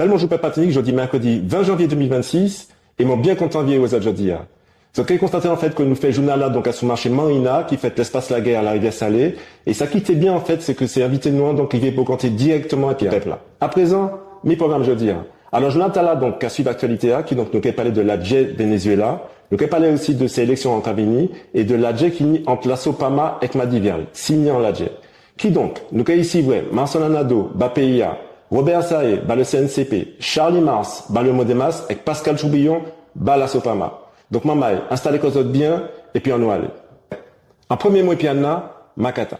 Belmonjou Patinique, jeudi mercredi 20 janvier 2026, et mon bien content vieux aux jeudi. Donc, il constaté en fait que nous fait journal là, donc à son marché Marina, qui fait l'espace la guerre à la rivière Salée. Et ça qui était bien en fait, c'est que c'est invité nous, donc il vient pour compter directement et puis là. À présent, mes programmes jeudi. Alors, journal là, donc, à suivre l'actualité, qui donc nous peut parler de l'ADJ Venezuela. Nous peut parler aussi de ces élections en Cabini et de l'ADJ qui nie entre la Sopama et Madivial, signé en l'ADJ. Qui donc? Nous peut ici, ouais, Marcel Anado, Bapeia, Robert Saé, le CNCP, Charlie Mars, le Modemas, et Pascal Choubillon, la Sopama. Donc, maman, installez les autres bien, et puis on nous aller. En premier mot, et puis on a, Makata.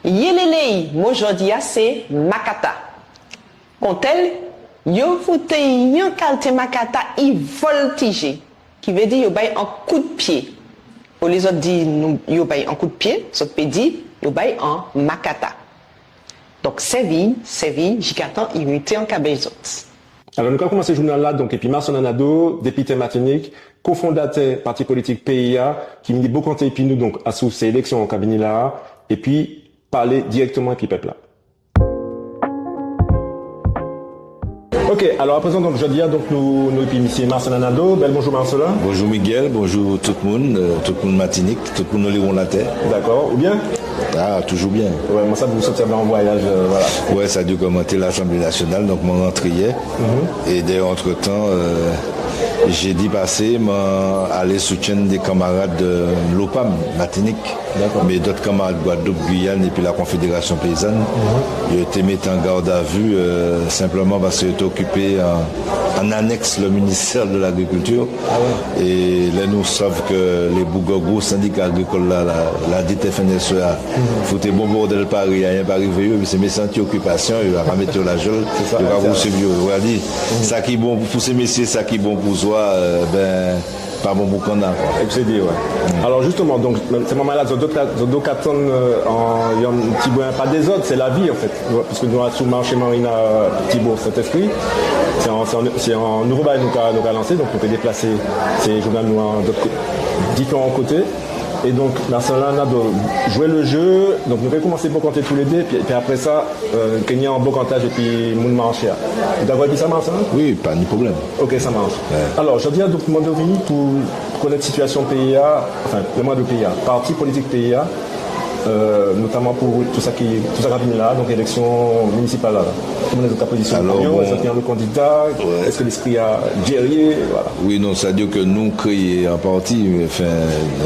Yelelei, aujourd'hui, c'est Makata. Quand-elle, yo foute yon kalte Makata, il voltige, qui veut dire yo bay un coup de pied. Pour les autres dit yo bay un coup de pied, ça peut dire yo bay un Makata. Donc Séville, Jicatan, il était en cabezot. Alors nous avons commencé le journal là, donc et puis Marcel Anado, député Martinique, cofondateur parti politique PIA, qui me dit beaucoup et puis nous donc à sous ces élections en cabinet là, et puis parler directement avec le peuple là. Ok, alors à présent, donc, je dis, donc, nous, et puis, monsieur Marcel Anado. Bonjour, Marcel. Bonjour, Miguel. Bonjour, tout le monde Martinique, tout le monde Léon la terre. D'accord, ou bien? Ah, toujours bien. Ouais, moi, ça, vous observez en voyage, voilà. Ouais, ça a dû commenter l'Assemblée nationale, donc, mon rentrée hier. Et dès entre-temps, j'ai dit passer, aller soutenir des camarades de l'OPAM, Martinique, mais d'autres camarades de Guadeloupe, Guyane et puis la Confédération paysanne. Ils étaient mis en garde à vue simplement parce qu'ils étaient occupés en annexe le ministère de l'Agriculture. Et là, nous savons que les Bougogos, syndicats agricoles, la dite FNSEA, foutaient bon bordel Paris, il n'y a rien pas arrivé, mais c'est mes sentiers occupation, il va mettre la gueule, il va vous suivre. Ça qui est bon pour ces messieurs, ça qui est bon pour soi, pas bon pour qu'on a. Excédé, ouais. Alors justement, donc, ces moments-là, il y a un petit bout, pas des autres, c'est la vie en fait. Parce que nous, sous le marché Marina, petit bourg, cet esprit, c'est en nouveau bail nous a lancé, donc on peut déplacer ces journaux à différents côtés. Et donc, Marcel Anado jouer le jeu, donc nous allons commencer pour compter tous les deux, puis après ça, Kenya en beau comptage et puis Moun marché. Vous avez dit ça, Marcel? Oui, pas de problème. Ok, ça marche. Ouais. Alors, je dis à donc Mondovini pour connaître la situation PIA, enfin, le mois de PIA, parti politique PIA, notamment pour tout ça rapide là, donc élection municipale là. Comment est la position? Alors, est-ce qu'il y a le candidat? Ouais. Est-ce que l'esprit a géré? Voilà. Oui, non, c'est-à-dire que nous créons un parti, enfin,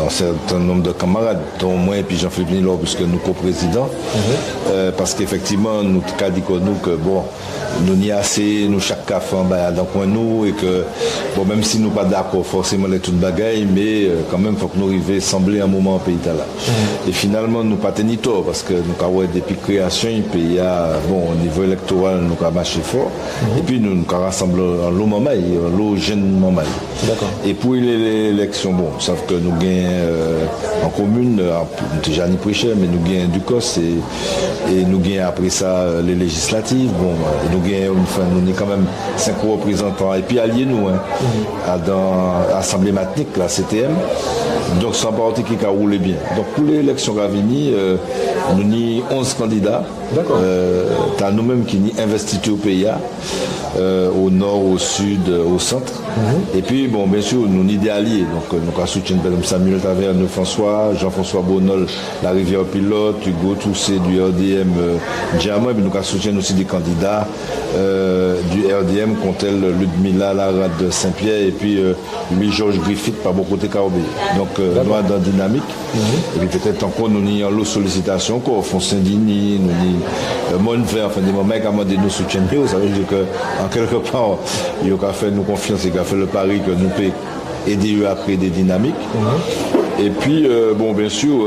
un certain nombre de camarades, dont moi et puis Jean-Philippe Nilor, puisque nous co-présidents, parce qu'effectivement, nous avons dit que bon, nous n'y assez, nous chaque café en bas dans coin nous, et que bon, même si nous pas d'accord forcément les toutes bagailles, mais quand même, il faut que nous arrivions à sembler un moment au pays là. Et finalement, nous pas tenu tort, parce que nous avons depuis création, il pays bon, au niveau électoral, nous avons marché fort, et puis nous avons rassemblé en l'eau mamaï, en l'eau jeune mamaï. Et pour l'élection, bon, sauf que nous gagnons en commune, déjà ni prêcher, mais nous gagnons du COS, et nous gagnons après ça les législatives, bon, et nous gagnons, enfin, nous avons quand même 5 représentants, et puis alliés nous, dans l'Assemblée Martinique, la CTM, donc c'est un parti qui a roulé bien. Donc pour l'élection Ravini, nous avons 11 candidats. T'as nous-mêmes qui nous investissons au pays, au nord, au sud, au centre. Et puis, bon, bien sûr, nous sommes des alliés. Donc, nous avons soutenu Samuel Taverne, François, Jean-François Bonnol, la Rivière Pilote, Hugo Toussé du RDM Diamant. Et puis, nous avons soutenu aussi des candidats du RDM, Contel Ludmila Larade de Saint-Pierre, et puis Louis-Georges Griffith par beaucoup de Carobé. Donc, nous sommes dans la dynamique. Et puis, peut-être encore, nous avons l'eau sollicitation, encore, Fond Saint-Denis, nous avons Monvert, enfin, des moments qui ont demandé nous soutiennent. Ça veut dire qu'en quelque part, il a fait nous confiance, il a fait le pari que nous pouvons aider à créer des dynamiques. Et puis, bon, bien sûr,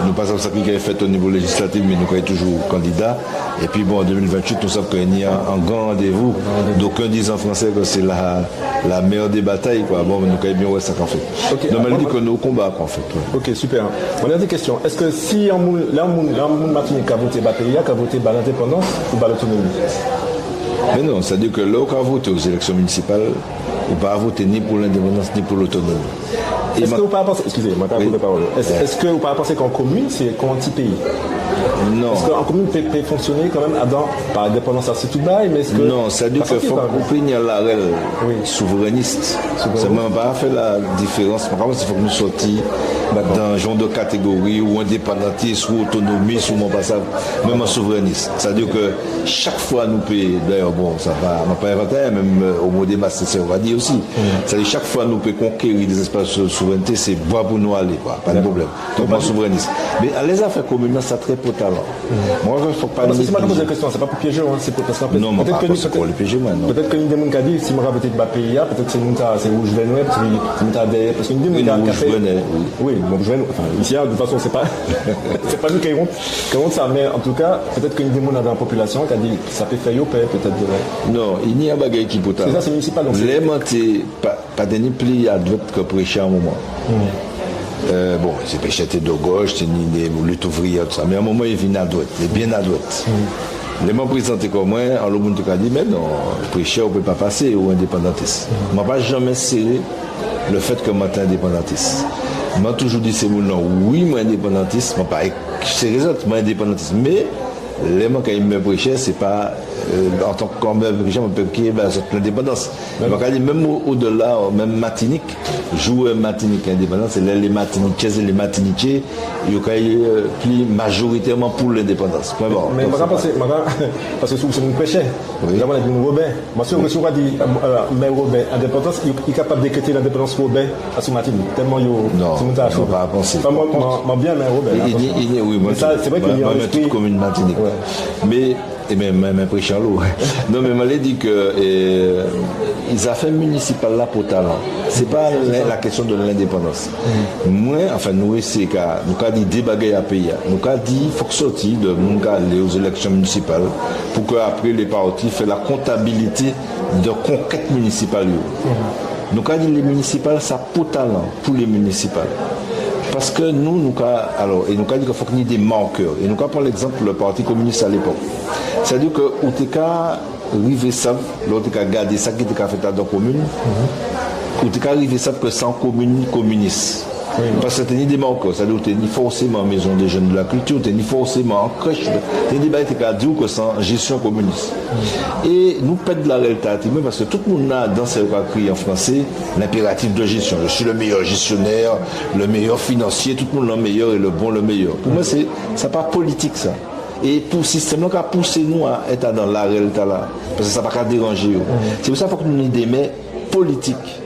nous passons ça qui est fait au niveau législatif, mais nous sommes toujours candidats. Et puis, bon, en 2028, nous savons qu'il y a un grand rendez-vous. D'aucuns disent en français que c'est la meilleure des batailles, quoi. Bon, nous sommes bien ouais, ça qu'on fait. Okay. Donc, elle dit que nous combattons, en fait. Ouais. Ok, super. On a des questions. Est-ce que si un monde Martinique a voté Batéria, a voté l'indépendance ou l'autonomie? Mais non, c'est-à-dire que là, on a voté aux élections municipales, on ne va pas voter ni pour l'indépendance ni pour l'autonomie. Est-ce que vous pas penser, excusez-moi, t'as Oui. la parole. Est-ce que vous pas penser qu'en commune, c'est qu'un petit pays? Non. Est-ce qu'en commune peut fonctionner quand même par indépendance à ce tout bail, mais est-ce que. Non, c'est-à-dire qu'il faut couper la règle Oui. souverainiste. Ça ne m'a pas fait la différence. Par contre, il faut que nous sortions dans un genre de catégorie ou indépendantiste ou autonomiste ou mon passage, même en souverainiste. C'est-à-dire que chaque fois nous payons, d'ailleurs, bon, ça va, on n'a pas inventé, même au mot des masses, c'est on va dire aussi. C'est-à-dire chaque fois nous pouvons conquérir des espaces de souveraineté, c'est bon pour nous aller, pas de problème. Donc, moi, souverainiste. Mais à les affaires communes, ça très peu talent. Moi, il ne faut pas. C'est pas poser la question, c'est pas pour piéger, hein, c'est parce qu'en fait. Non, mais peut-être pas pour le piéger, moi, non. Peut-être que une des gens qui a dit, si je me rappelle pas pays, peut-être que c'est où je vais nous, parce que c'est nous derrière, parce qu'une des gens qui a fait. Oui, bon, je vais nous, enfin, ici, de toute façon, c'est pas, c'est pas nous qui avons ça, mais en tout cas, peut-être qu'une des gens dans la population qui a dit, ça peut faire yopé, peut-être. Non, il n'y a pas de qui peut c'est ça, c'est municipal, donc. Les montés, pas de pli à droite que prêcher à un moment. Bon, c'est péché de gauche, c'est des luttes ouvrières, tout ça. Mais à un moment, il vient à droite, il est bien à droite. Les membres présentés comme moi, en le monde a dit, mais non, prêcher, on ne peut pas passer au indépendantiste. Je ne pas jamais serré le fait que je suis indépendantiste. Je m'a toujours dit, c'est mon nom, oui, moi indépendantiste, je ne pas serré ça, moi indépendantiste. Mais, les gens qui me prêchent, c'est pas en tant que prêcheur, on peut créer l'indépendance. Même au-delà, même Martinique, jouer Martinique indépendance, c'est les Martiniquais et les Martiniquais, il y a plus majoritairement pour l'indépendance. Mais parce que c'est mon prêcher. Là, on a dit Robin. Moi, si on a dit, mais Robin, indépendance, il est capable de décréter l'indépendance Robin à son Martinique. Tellement il non, il ne faut pas penser. Moi, bien, mais Robin. Oui, moi, c'est vrai qu'il y a toute commune Martinique. Mais, et même prêcher l'eau. Non, mais m'a dit que les affaires municipales là pour talent. C'est pas la question de l'indépendance. Moi, enfin, nous, c'est qu'à nous avons dit des bagailles à payer. Nous avons dit qu'il faut que sortir de nous aller aux élections municipales pour qu'après les partis fassent la comptabilité de conquête municipale. Nous avons dit les municipales, ça pour talent, pour les municipales. Parce que nous avons dit qu'il faut qu'il y ait des manqueurs. Et nous avons pris l'exemple le Parti communiste à l'époque. C'est-à-dire que Outeka rive savent, l'autre a gardé ça qui était fait dans la commune, Outeka rive savent que sans commune communiste. Parce que tu as des manqueurs, c'est-à-dire que tu ni forcément maison des jeunes de la culture, tu ni forcément en crèche, tu as des débats qui dire que sans gestion communiste. Et nous pète de la réalité, parce que tout le monde a dans ce écrit en français l'impératif de gestion. Je suis le meilleur gestionnaire, le meilleur financier, tout le monde le meilleur et le bon le meilleur. Pour moi, c'est pas politique ça. Et pour le système, nous a poussé nous à être dans la réalité là, parce que ça ne va pas déranger. C'est pour ça qu'il faut que nous ayons des mecs politiques,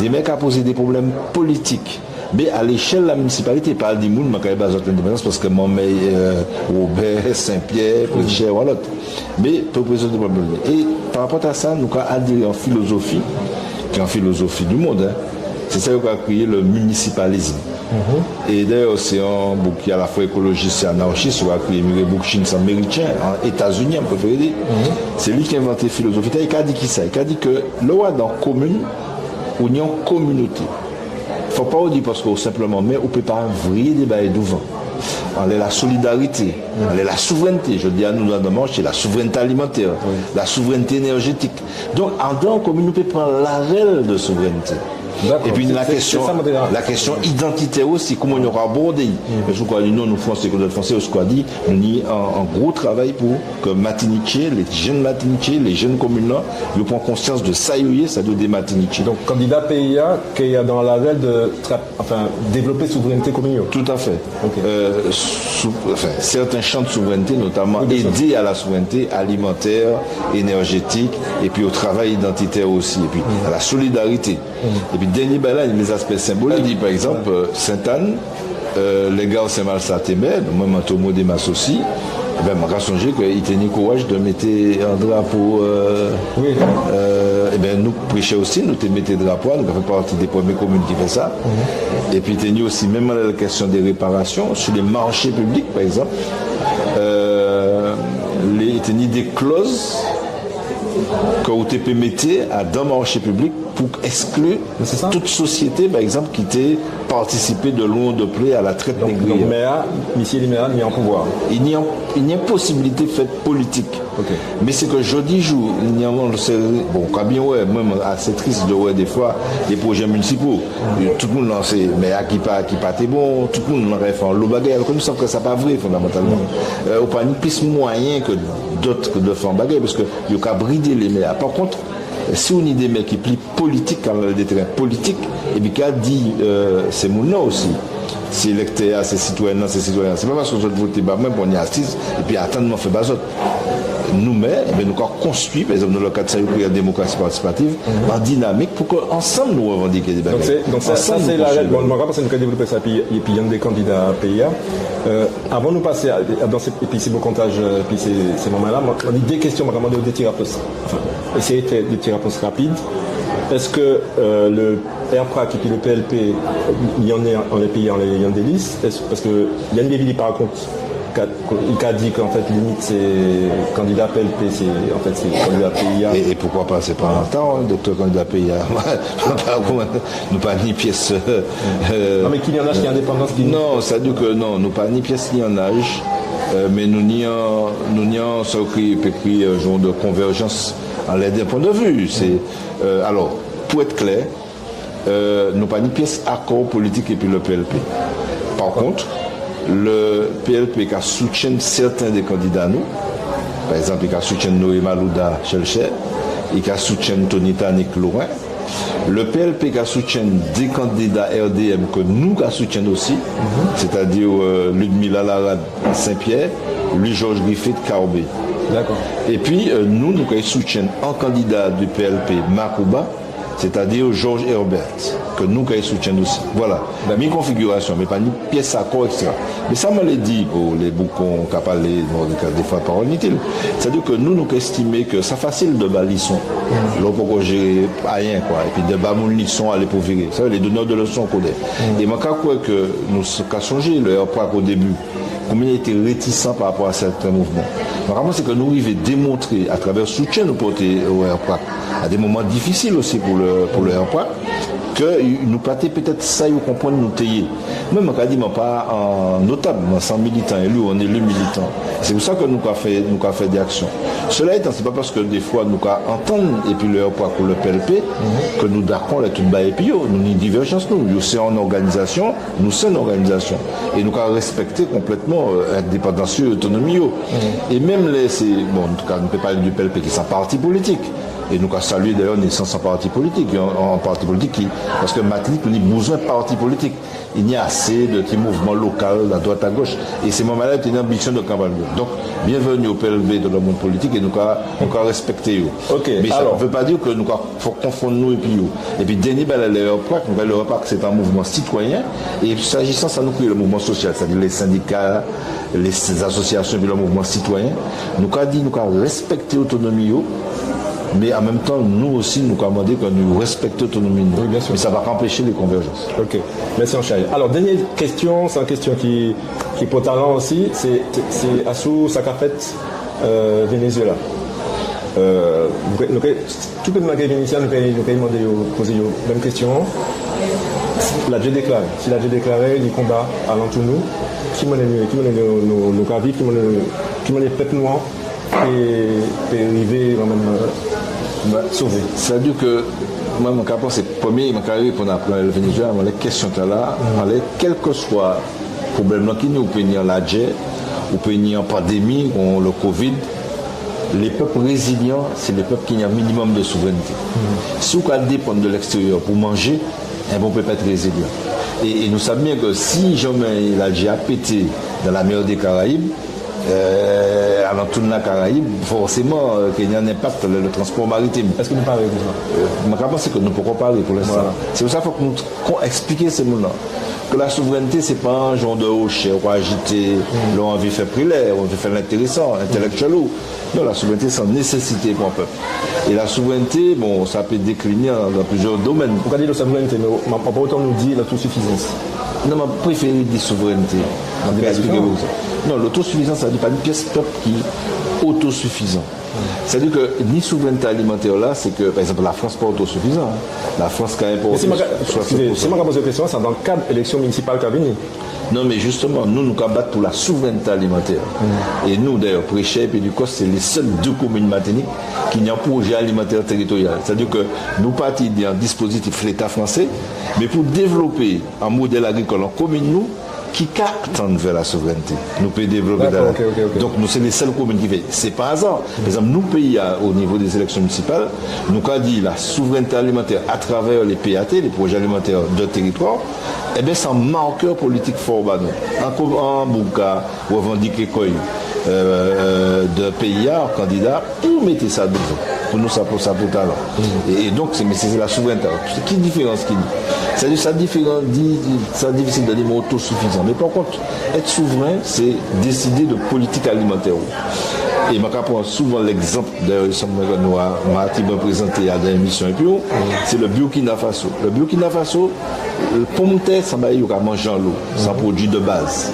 des mecs qui ont posé des problèmes politiques. Mais à l'échelle de la municipalité, pas du monde, je ne pas l'indépendance parce que mon Robert, Saint-Pierre, Précher, ou l'autre. Mais pour poser des problèmes. Et par rapport à ça, nous avons adhéré en philosophie, qui est en philosophie du monde. C'est ça qui a créé le municipalisme. Et d'ailleurs, c'est un bouc qui est à la fois écologiste et anarchiste, qui a créé Murray Bookchin, c'est américain, en États-Unis, on peut dire. C'est lui qui a inventé la philosophie. Il a dit qui ça? Il a dit que le roi dans la commune, ou une communauté. Il ne faut pas dire parce que simplement, mais on ne peut pas vriller des bails devant. On est la solidarité, on est la souveraineté. Je dis à nous dans le manche, c'est la souveraineté alimentaire, la souveraineté énergétique. Donc, en dehors, comme nous peut prendre la réelle de souveraineté. Et puis la question identitaire aussi, comment on aura abordé. Je crois que nous, Français, comme les Français, on se dit, on y a un gros travail pour que Martiniquais, les jeunes Martiniquais, les jeunes communes, ils prennent conscience de ça, ça doit des Martiniquais. Donc, candidat PIA, qui a dans la règle de développer souveraineté communale. Tout à fait. Certains champs de souveraineté, notamment aider à la souveraineté alimentaire, énergétique, et puis au travail identitaire aussi, et puis à la solidarité. Et puis, dernier, là, il y a des aspects symboliques. Par exemple, Sainte-Anne, les gars au Saint-Mal-Satémé, moi, Mantomo des Masses aussi, je me songé qu'il tenait courage de mettre un drapeau. Nous prêchons aussi, nous mettons des drapeaux, nous faisons partie des premières communes qui font ça. Et puis, il y a aussi, même la question des réparations, sur les marchés publics, par exemple, il y a des clauses que vous mettez dans le marché public pour exclure toute société, par exemple, qui était participer de loin ou de près à la traite Donc, négrière. Michel Liméa n'y a en pouvoir. Il n'y a possibilité faite politique. Okay. Mais c'est que jeudi jour, il y a bon, quand bien ouais, même assez triste de voir des fois des projets municipaux. Tout le monde lance, mais à qui pas t'es bon, tout le monde aurait fait un lot bagarre. Nous savons que ça pas vrai fondamentalement. Au pas ni plus moyen que d'autres de faire bagarre parce que il y a qu'à brider les maires. Par contre, si on a des mecs qui plient politique quand on a des terrains politiques, et bien qu'à dit c'est mon nom aussi. C'est électeur, c'est citoyen, c'est citoyen. C'est pas parce que je vote même pour on y assise et puis attendre fait bazot. Nous-mêmes, nous avons construit, par exemple, dans le cadre de la démocratie participative, en dynamique pour qu'ensemble nous revendiquions des bagages. Donc ça c'est la règle. Bon, je me parce que nous avons développé ça, et puis il y a des candidats à PIA. Avant de nous passer dans ces, et puis ces beaux comptages, puis ces moments-là, on a des questions vraiment de tirer réponses. Enfin, essayer de faire des tirer réponses rapides. Est-ce que le RPRAC et puis le PLP, il y en a en les pays, il y en a des listes? Parce que Yann Lévy, par contre, il a dit qu'en fait, limite, c'est candidat PLP, c'est candidat PIA. Et pourquoi pas, c'est pas un temps, docteur candidat PIA. Nous pas ni pièce. Non, mais qu'il y en a qui est indépendance. Non, ça dit que non, nous pas ni pièce ni en âge, mais nous n'y avons ce qui est genre de convergence en l'aide d'un point de vue. C'est, alors, pour être clair, nous pas ni pièce accord politique et puis le PLP. Par contre, le PLP qui soutient certains des candidats nous, par exemple, il soutient Noé Malouda Chelcher, il soutient Tony Tanik Lourin. Le PLP qui soutient des candidats RDM que nous soutiennent aussi, c'est-à-dire Ludmila Larade Saint-Pierre, Louis-Georges Griffith Carbé. D'accord. Et puis nous soutiennent un candidat du PLP, Makouba, c'est-à-dire Georges Herbert, que nous soutiennent aussi. Voilà, mi configuration, mais pas ni pièce à corps, etc. Mais ça me l'a dit pour les boucons qui ont parlé des fois parole inutile. C'est-à-dire que nous estimons que c'est facile de bas lisson. Là, pour gérer rien, quoi. Et puis de bas mon lisson aller pour virer. Ça, les donneurs de leçons qu'on est. Et moi, je crois que nous avons changé le RPRAC au début. Combien il était réticent par rapport à certains mouvements. Vraiment, c'est que nous arrivons à démontrer, à travers le soutien nous porter au RPRAC, à des moments difficiles aussi pour le RPRAC, que nous prêter peut-être ça, nous comprendre, nous tailler. Même quand dit, pas en notable, mais sans militant élu, on est élu militant. C'est pour ça que nous avons fait des actions. Cela étant, c'est pas parce que des fois nous entendons, et puis le RPRAC ou le PLP, que nous d'accord les tout bas et puis nous ni divergence, nous c'est en organisation, nous sommes en organisation. Et nous avons respecté complètement indépendance et autonomie. Et même bon, en tout cas, on ne peut pas parler du PLP qui est un parti politique. Et nous avons salué d'ailleurs naissance en parti politique, en parti politique parce que maintenant, on a besoin de parti politique. Il y a assez de petits mouvements locaux à droite à gauche. Et ces moments-là, c'est une ambition de campagne. Donc, bienvenue au PLV de le monde politique et nous avons respecté. Okay, mais ça ne veut pas dire que nous faut confondre nous et puis nous. Et puis, dernier, le RPRAC, c'est un mouvement citoyen. Et s'agissant, ça nous crée le mouvement social, c'est-à-dire les syndicats, les associations et puis le mouvement citoyen. Nous avons dit, nous avons respecté l'autonomie. Mais en même temps, nous aussi, nous avons demandé que nous respections l'autonomie. Oui, bien sûr. Mais ça va pas empêcher les convergences. Ok. Merci, Anchaï. Alors, dernière question, c'est une question qui est pour talent aussi. C'est Assou Sakafet, Venezuela. Tout le monde qui est initial, nous avons poser la même question. La Dieu déclaré. Si la Dieu déclaré, les combats à l'entour qui m'en est nos caviers, qui m'en est peuple noir et arriver quand même sauver. C'est-à-dire que moi, mon rapport, c'est le premier, mon carré pour apprendre le Venezuela, les questions là, quel que soit le problème qui nous peut venir la guerre, ou peut venir en pandémie, ou le Covid, les peuples résilients, c'est les peuples qui ont un minimum de souveraineté. Si on dépend de l'extérieur pour manger, on peut pas être résilient. Et nous savons bien que si jamais la guerre a pété dans la mer des Caraïbes, à l'entour de la Caraïbe, forcément, qu'il y a un impact sur le transport maritime. Est-ce que nous parlons de ça? Ma réponse, c'est que nous ne pouvons pas parler pour l'instant. Voilà. C'est pour ça qu'il faut que nous expliquions ces mots-là. Que la souveraineté, ce n'est pas un genre de hocher, on va agiter, on veut faire prilaire, on veut faire l'intéressant, intellectuel. Non, la souveraineté, c'est une nécessité pour un peuple. Et la souveraineté, bon, ça peut décliner dans plusieurs domaines. Pourquoi dire la souveraineté? Mais pas autant nous dire l'autosuffisance. Non, mais préféré dire souveraineté. Expliquez-vous ça. Non, l'autosuffisance, ça ne dit pas une pièce peuple qui est autosuffisant. C'est-à-dire que ni souveraineté alimentaire là, c'est que, par exemple, la France n'est pas autosuffisante. Hein. La France, quand même, pas autosuffisante. Si je pose la question, c'est dans le cadre de l'élection municipale qu'a venu. Non, mais justement, nous combattons pour la souveraineté alimentaire. Et nous, d'ailleurs, Préchet et Péducos, c'est les seules deux communes martiniques qui n'ont pas un projet alimentaire territorial. C'est-à-dire que nous partons d'un dispositif l'État français, mais pour développer un modèle agricole en commune, nous, qui tendent vers la souveraineté. Nous pouvons développer. Okay. Donc, nous, c'est les seules communes qui font. C'est pas hasard. Par exemple, nous, pays, au niveau des élections municipales, nous avons dit la souveraineté alimentaire à travers les PAT, les projets alimentaires de territoire, eh bien, c'est un marqueur politique fort. En Bouka, revendiquer quoi de pays en candidat, pour mettre ça devant. Pour nous, ça pour talent. Et donc, c'est la souveraineté. Quelle différence qu'il y a? C'est-à-dire, c'est difficile de dire autosuffisant. Mais par contre, être souverain, c'est décider de politique alimentaire. Et je prends souvent l'exemple, d'ailleurs, Martin m'a présenté à l'émission, c'est le Burkina Faso. Le Burkina Faso, le pomme de terre, ça va y manger en l'eau, c'est un produit de base.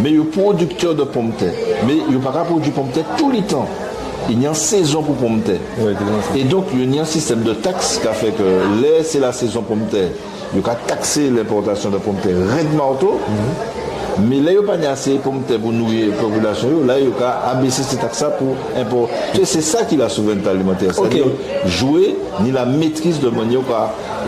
Mais il y a producteur de pommes de terre. Mais il n'y a pas produit pommes de terre tout le temps. Il y a une saison pour pommes de terre. Oui, et donc, il y a un système de taxes qui a fait que là, c'est la saison pommes de terre. Il y a taxé l'importation de pommes de terre redement auto. Mais là, il n'y a pas assez de pommes de terre pour nourrir la population. Là, il y a abaissé ces taxes pour importer. C'est ça qui est la souveraineté alimentaire. C'est-à-dire jouer ni la maîtrise de manière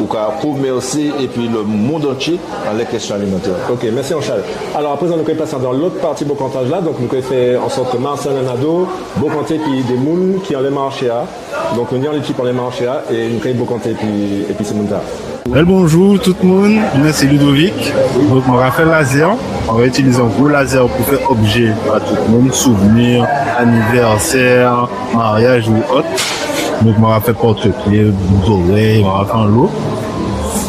ou commercer et puis le monde entier dans les questions alimentaires. Ok, merci Anchal. Alors à présent, nous pouvons passer dans l'autre partie de Bocantage là. Donc nous pouvons faire en sorte que Marcel Nanado, Bocanté qui des moules qui ont les marchés. Donc nous avons l'équipe pour les marchés et nous pouvons Bocanté et puis c'est Mounta. Well, bonjour tout le monde, moi c'est Ludovic. Donc on va faire laser. On va utiliser un gros laser pour faire objet à tout le monde, souvenir, anniversaire, mariage ou autre. Donc on va faire portrait, doré, on va faire l'eau.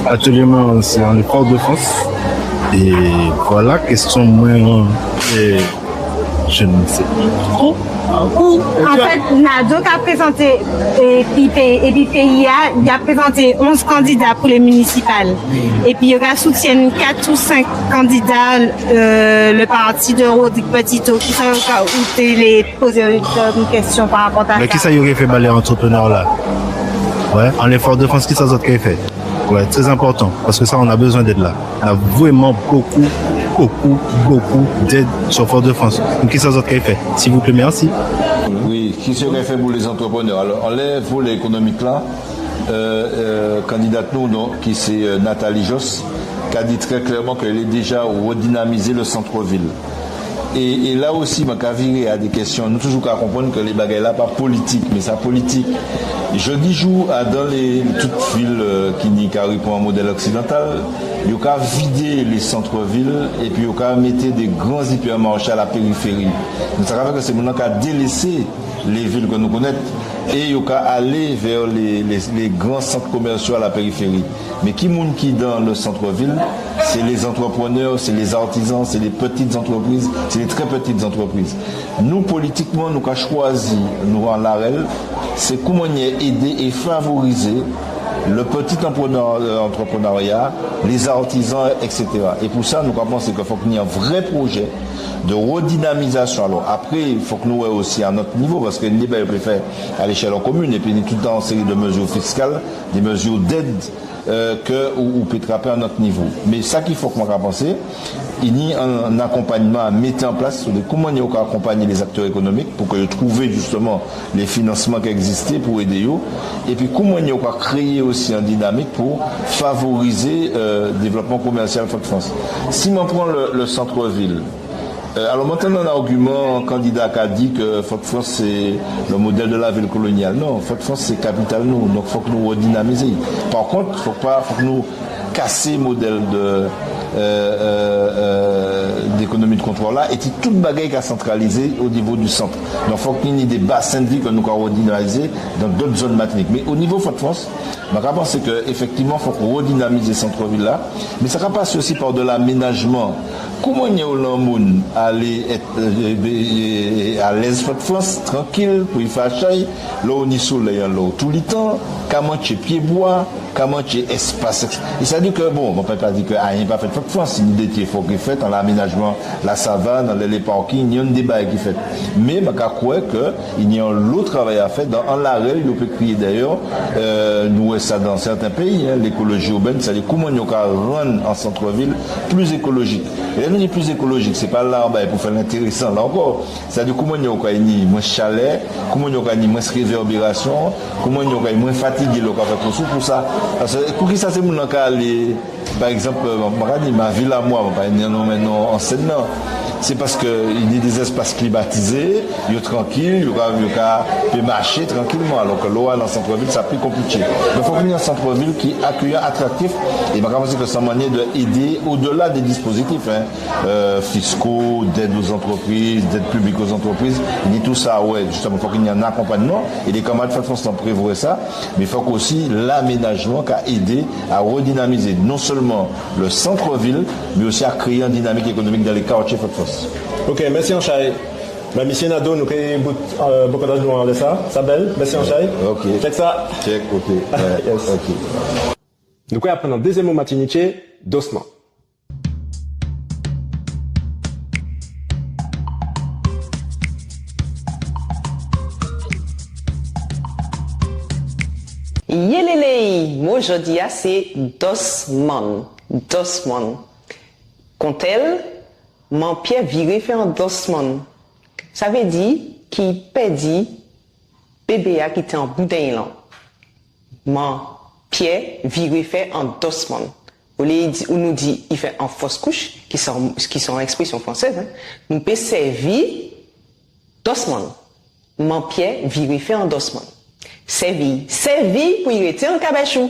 Actuellement c'est en Fort-de-France. Et voilà, question moins. Je ne sais pas trop. En fait, Nado a présenté, et puis PIA, il a présenté 11 candidats pour les municipales. Et puis il y aura soutien 4 ou 5 candidats, le parti de Rodrigue Petito, qui sont où les poser une question par rapport à ça. Mais qui ça y aurait fait les entrepreneurs là? Ouais, en Fort-de-France, qui ça aurait fait? Ouais, très important, parce que ça, on a besoin d'être là. On a vraiment beaucoup d'aide sur Fort-de-France. Donc, qui ça aurait fait? S'il vous plaît, merci. Oui, qui serait fait pour les entrepreneurs? Alors, enlève pour l'économique là, candidate nous, qui c'est Nathalie Josse, qui a dit très clairement qu'elle est déjà redynamisé le centre-ville. Et là aussi, ma viré à des questions. Nous toujours qu'à comprendre que les bagailles là pas politique, mais ça politique. Je dis jour dans les toutes villes qui n'y répondent à un modèle occidental, il y a vider les centres-villes et puis il y a mettre des grands hypermarchés à la périphérie. Donc ça veut dire que c'est maintenant qu'à délaisser les villes que nous connaissons et il y a aller vers les grands centres commerciaux à la périphérie. Mais qui monde qui dans le centre-ville, c'est les entrepreneurs, c'est les artisans, c'est les petites entreprises, c'est les très petites entreprises. Nous, politiquement, nous avons choisi, nous en l'AREL, c'est comment aider et favoriser le petit entrepreneuriat, les artisans, etc. Et pour ça, nous pensons qu'il faut qu'il y ait un vrai projet de redynamisation. Alors après, il faut que nous ayons aussi à notre niveau, parce que le débat est fait à l'échelle en commune, et puis il y a tout le temps une série de mesures fiscales, des mesures d'aide ou peut attraper à notre niveau. Mais ça qu'il faut que moi penser, il y a un accompagnement à mettre en place sur comment il y a accompagner les acteurs économiques pour qu'ils trouvent justement les financements qui existaient pour aider eux, et puis comment il y a créer aussi une dynamique pour favoriser le développement commercial de Fort-de-France. Si on prend le centre-ville, alors maintenant, un argument, un candidat qui a dit que Fort-de-France c'est le modèle de la ville coloniale. Non, Fort-de-France c'est capitale nous, donc il faut que nous redynamiser. Par contre, il faut que nous casser le modèle d'économie de contrôle là et tout le bagage qui a centralisé au niveau du centre. Donc il faut qu'il y ait des bassins de vie que nous avons redynamiser dans d'autres zones matiniques. Mais au niveau Fort-de-France, je pense qu'effectivement, il faut qu'on redynamise ces centres-villes là, mais ça passe aussi par de l'aménagement. Comment il y a un monde aller être à l'aise Fort-de-France, tranquille, pour y faire chaille, là on y soleil, là tout le temps, comment tu es pied bois, comment tu es espace. Et ça dit que, bon, on ne peut pas dire que rien n'est pas fait, fait force, il y a des détails qui fait dans l'aménagement, la savane, dans les parkings, il y a un débat qui fait. Mais je crois qu'il y a un lot de travail à faire dans l'arrêt, il peut crier d'ailleurs, nous ça dans certains pays, hein, l'écologie urbaine, c'est-à-dire comment on peut rendre en centre-ville plus écologique. Et là, plus écologique, c'est pas là pour faire l'intéressant, là encore. C'est-à-dire comment on peut moins chalet, comment on peut moins réverbération, comment on peut moins fatigué le café pour ça. Parce que pour qui ça c'est mon cas, par exemple, ma ville à moi, maintenant en scène, c'est parce qu'il y a des espaces climatisés, il y a tranquille, il peut marcher tranquillement, alors que l'eau dans le centre-ville, c'est plus compliqué. Il faut qu'il y ait un centre-ville qui est accueillant, attractif, et je pense que c'est une manière d'aider au-delà des dispositifs fiscaux, d'aide aux entreprises, d'aide publique aux entreprises, il dit tout ça, ouais, justement, il faut qu'il y ait un accompagnement, et les camarades de façon prévoir ça, mais il faut aussi l'aménagement qui a aidé à redynamiser non seulement le centre-ville, mais aussi à créer une dynamique économique dans les quartiers Fort-de-France. Ok, merci Anchaï. Ma mission Nado, nous avons beaucoup d'argent de ça. Ça belle, merci Anchaï. Ok. Check ça. Check, ok. Yes. Ok. Nous allons apprendre le deuxième mot matiniche, dossement. Yelele, moi aujourd'hui c'est dossman. Dossman. Quand elle, mon pied viré fait un dossman. Ça veut dire qu'il perdit bébé qui était en bouteille là. Mon pied viré fait un dossman. On nous dit il fait en fausse couche, qui sont en expression française. Hein. Nous peut servir dossman. Mon pied viré fait un dossman. Servi pour y rester en cabachou.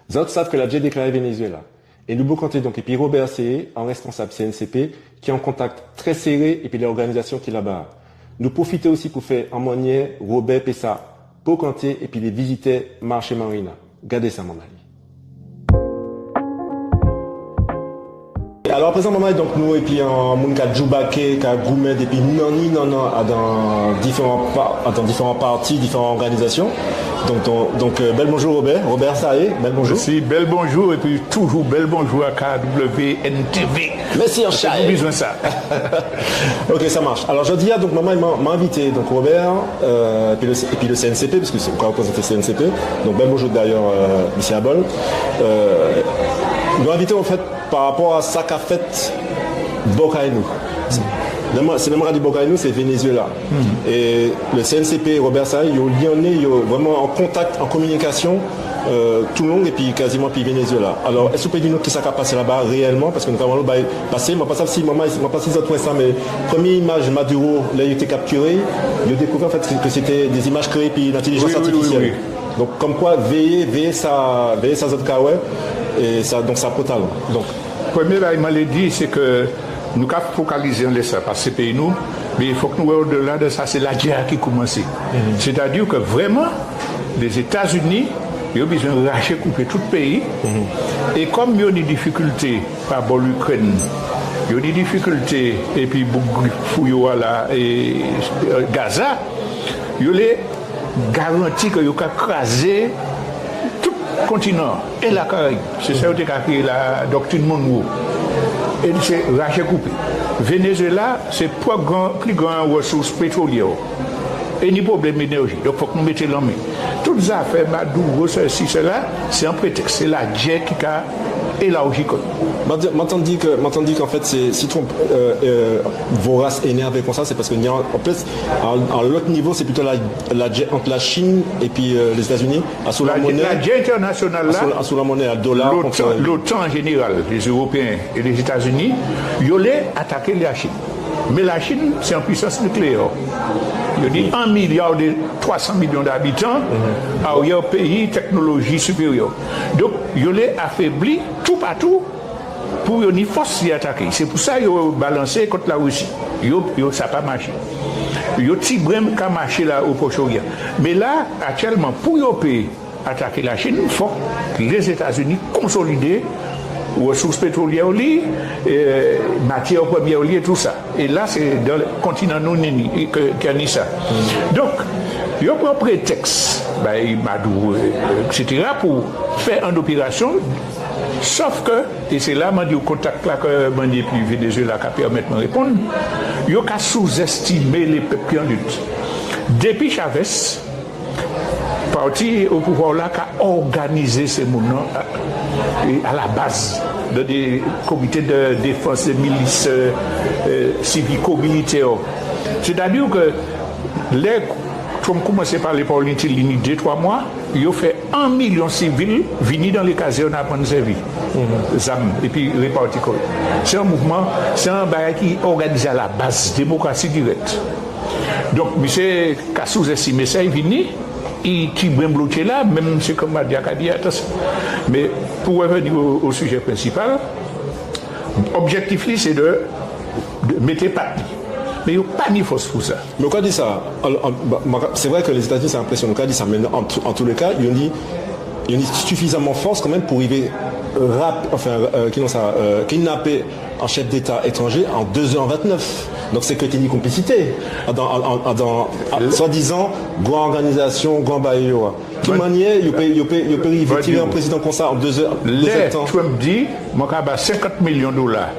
Les autres savent que la déjà déclaré Venezuela. Et nous comptons donc, et puis Robert C., en responsable CNCP, qui est en contact très serré, et puis l'organisation qui est là-bas. Nous profitons aussi pour faire en manière Robert Pessa, pour compter, et puis les visiter marché Marina. Regardez ça, mon ami. Alors, à présent, maman, donc, nous, et puis, en Mounka Djoubake, Goumed, et puis, non, dans différents partis, différentes organisations. Donc, bel bonjour, Robert. Robert Saé, bel bonjour. Merci, bel bonjour, et puis toujours bel bonjour à KWNTV. Merci, en chat. J'ai besoin de ça. Ok, ça marche. Alors, je dis, donc, maman, m'a invité, donc, Robert, et puis le CNCP, parce que c'est encore représenté CNCP. Donc, bel bonjour d'ailleurs, ici à Bol. Nous invité, en fait, par rapport à ça qu'a fait Bocainou. C'est le du Bocainou, c'est Venezuela. Et le CNCP, Robert Saï, ils sont vraiment en contact, en communication, tout le long et puis quasiment puis Venezuela. Alors, est-ce que vous pouvez dire nous qui s'est passé là-bas réellement? Parce que nous avons passé, moi pas ça si maman, moi pas si ça ça, mais première image Maduro, là il était capturé, il a découvert en fait que c'était des images créées puis l'intelligence artificielle. Oui. Donc comme quoi veiller ça autres cas et ça donc ça total. Donc premier là il m'a dit c'est que nous avons focalisé sur ça parce que c'est pays nous, mais il faut que nous au-delà de ça c'est la guerre qui commence. C'est-à-dire que vraiment les États-Unis ils ont besoin de racheter, couper tout le pays. Et comme ils ont des difficultés par rapport à l'Ukraine, ils ont des difficultés et puis et Gaza, ils ont garanti qu'ils ont crasé tout le continent et la Caraïbe. C'est ça qui a créé la doctrine Monroe. Et c'est racheter, couper. Venezuela, c'est plus grand ressource pétrolière. Et ni problème d'énergie. Donc il faut que nous mettions l'en main. Toutes les affaires, Maduro, ceci, cela, c'est un prétexte. C'est la guerre qui a élargi. M'entendez qu'en fait, si Trump vorace énervé comme ça, c'est parce que en plus, à l'autre niveau, c'est plutôt la guerre entre la Chine et puis les États-Unis. La guerre internationale là, sous la monnaie, le dollar. L'OTAN en général, les Européens et les États-Unis, ils ont attaqué la Chine. Mais la Chine, c'est en puissance nucléaire. Il y a 1 milliard de 300 millions d'habitants, il y a un pays technologie supérieure. Donc, il y a affaibli tout partout pour une force d'y attaquer. C'est pour ça qu'ils ont balancé contre la Russie. Ça n'a pas marché. Il y a petit brème qui a marché là au Proche-Orient. Mais là, actuellement, pour attaquer la Chine, il faut que les États-Unis consolident ressources pétrolières, matières premières, tout ça. Et là, c'est dans le continent non qu'il y a ça. Donc, il y a un prétexte, Maduro, etc., pour faire une opération Sauf que, et c'est là, je dis au contact là que je dis plus Venezuela qui permet de me répondre, il y a sous-estimer les peuples en lutte. Depuis Chavez, parti au pouvoir là, qui a organisé ces mouvements à la base des comités de défense des milices civico-militaires. C'est-à-dire que les comme commencé par les politiques lignes 2-3 mois, ils ont fait 1 million de civils venir dans les casernes à prendre service. Et puis répartis. C'est un mouvement, c'est un bagage qui est organisé à la base, démocratie directe. Donc, M. Kassou estimé ça, il vient, il tire bloqué là, même M. Kamadiak a dit attention. Mais pour revenir au sujet principal, l'objectif, c'est de mettre pas. Mais il n'y a pas ni force pour ça. Mais quand on dit ça, c'est vrai que les États-Unis, c'est impressionnant. Quand on dit ça, mais en tous les cas, il y a suffisamment force quand même pour arriver kidnapper un chef d'État étranger en 2h29. Donc c'est que tu as une complicité. Soi-disant, grande organisation, grand baillot. De toute manière, il peut tirer un président comme ça en 2 heures. Les Trump dit, moi, j'ai 50 millions de dollars.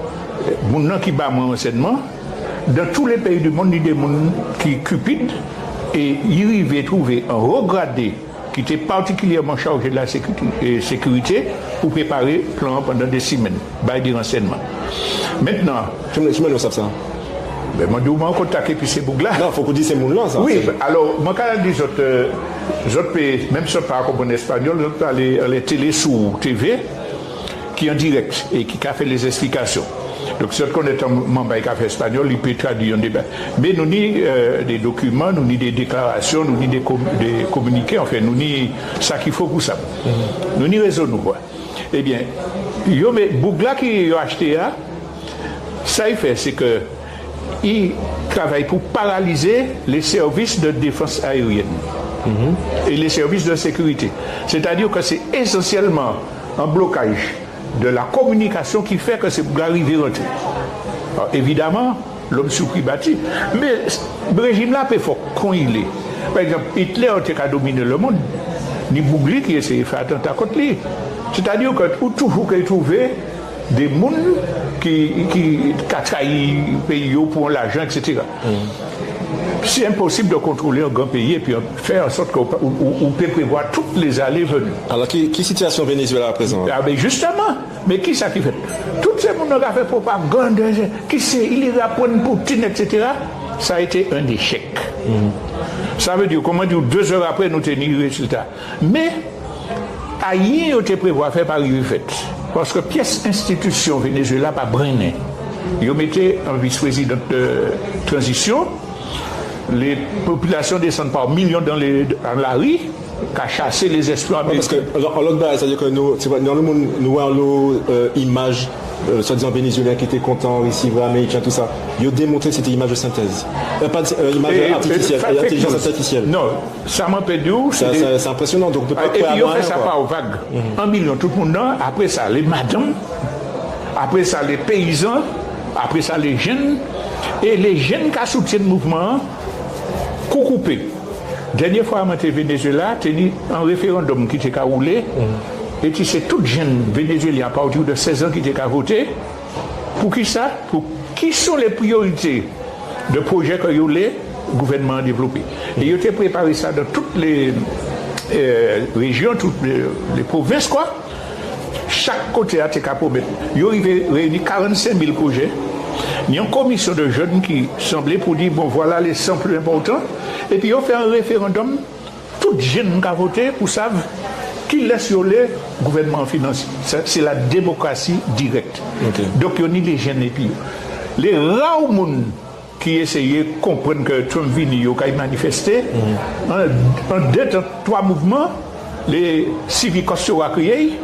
Mon qui bat mon renseignement. Dans tous les pays du monde, il y a des gens qui cupides et ils arrivent à trouver un regradé qui était particulièrement chargé de la sécurité pour préparer le plan pendant des semaines, par des renseignements. Maintenant, je me ça. Ben, moi, je vais contacter puis ces bougs-là. Non, il faut qu'on dise ces mots-là, ça. Oui, alors, moi, quand je dis autres pays, même si je parle comme en espagnol, je parle les télé sur TV, qui est en direct et qui a fait les explications. Donc, si on est un membre qui a fait espagnol, il peut traduire un débat. Mais nous avons des documents, nous avons des déclarations, nous avons des communiqués, enfin, nous avons ça qu'il faut pour ça. Nous avons raison, nous. Eh bien, les Bougla qui ont acheté, ça il fait, c'est que il travaille pour paralyser les services de défense aérienne et les services de sécurité. C'est-à-dire que c'est essentiellement un blocage de la communication qui fait que c'est pour arriver rentrer. Alors, évidemment, l'homme surpris bâti, mais le régime là peut faire quand il est. Par exemple, Hitler a dominé le monde, ni Bougli qui essaie de faire attentat contre lui. C'est-à-dire que toujours qu'il trouvait des gens qui trahi le pays pour l'argent, etc. C'est impossible de contrôler un grand pays et puis faire en sorte qu'on peut prévoir toutes les allées et venues. Alors, quelle situation Venezuela à présent? Ah, mais justement, mais qui ça qui fait? Tous ces gens qui ont fait propagande, qui sait, il ira prendre Poutine, etc. Ça a été un échec. Ça veut dire, comment dire, 2 heures après, nous tenons le résultat. Mais, ailleurs, on te prévoit faire par le fait. Parce que pièce institution Venezuela pas brûlé. Ils ont mis un vice-président de transition. Les populations descendent par millions dans la rue, qui a chassé les esprits américains. Parce que, en l'autre bas, c'est-à-dire que nous, dans le monde, nous avons l'image, soi-disant vénézuélien qui était content, ici, américain, tout ça. Ils ont démontré que c'était une image de synthèse. Pas image artificielle, intelligence artificielle. Non, ça m'a perdu. C'est impressionnant. Donc, on peut pas et puis, ils ont fait ça par vague. 1 million, tout le monde, après ça, les madames, après ça, les paysans, après ça, les jeunes, et les jeunes qui soutiennent le mouvement, coupé. Dernière fois, je suis au Venezuela, j'ai eu un référendum qui était roulé, et c'est tout jeune Vénézuélien à partir de 16 ans qui était voté. Pour qui ça? Pour qui sont les priorités de projets que le gouvernement a développé? Et il a préparé ça dans toutes les régions, toutes les provinces, quoi. Chaque côté a été capable. Il a réuni 45 000 projets. Il y a une commission de jeunes qui semblait pour dire, bon, voilà les 100 plus importants. Et puis, ils ont fait un référendum. Tous les jeunes qui ont voté pour savoir qui laisse le gouvernement financier. C'est la démocratie directe. Okay. Donc, il y a les jeunes et puis les rares gens qui essayaient de comprendre que Trump vini, qui a manifesté, en 2-3 mouvements, les civiques sont accueillis.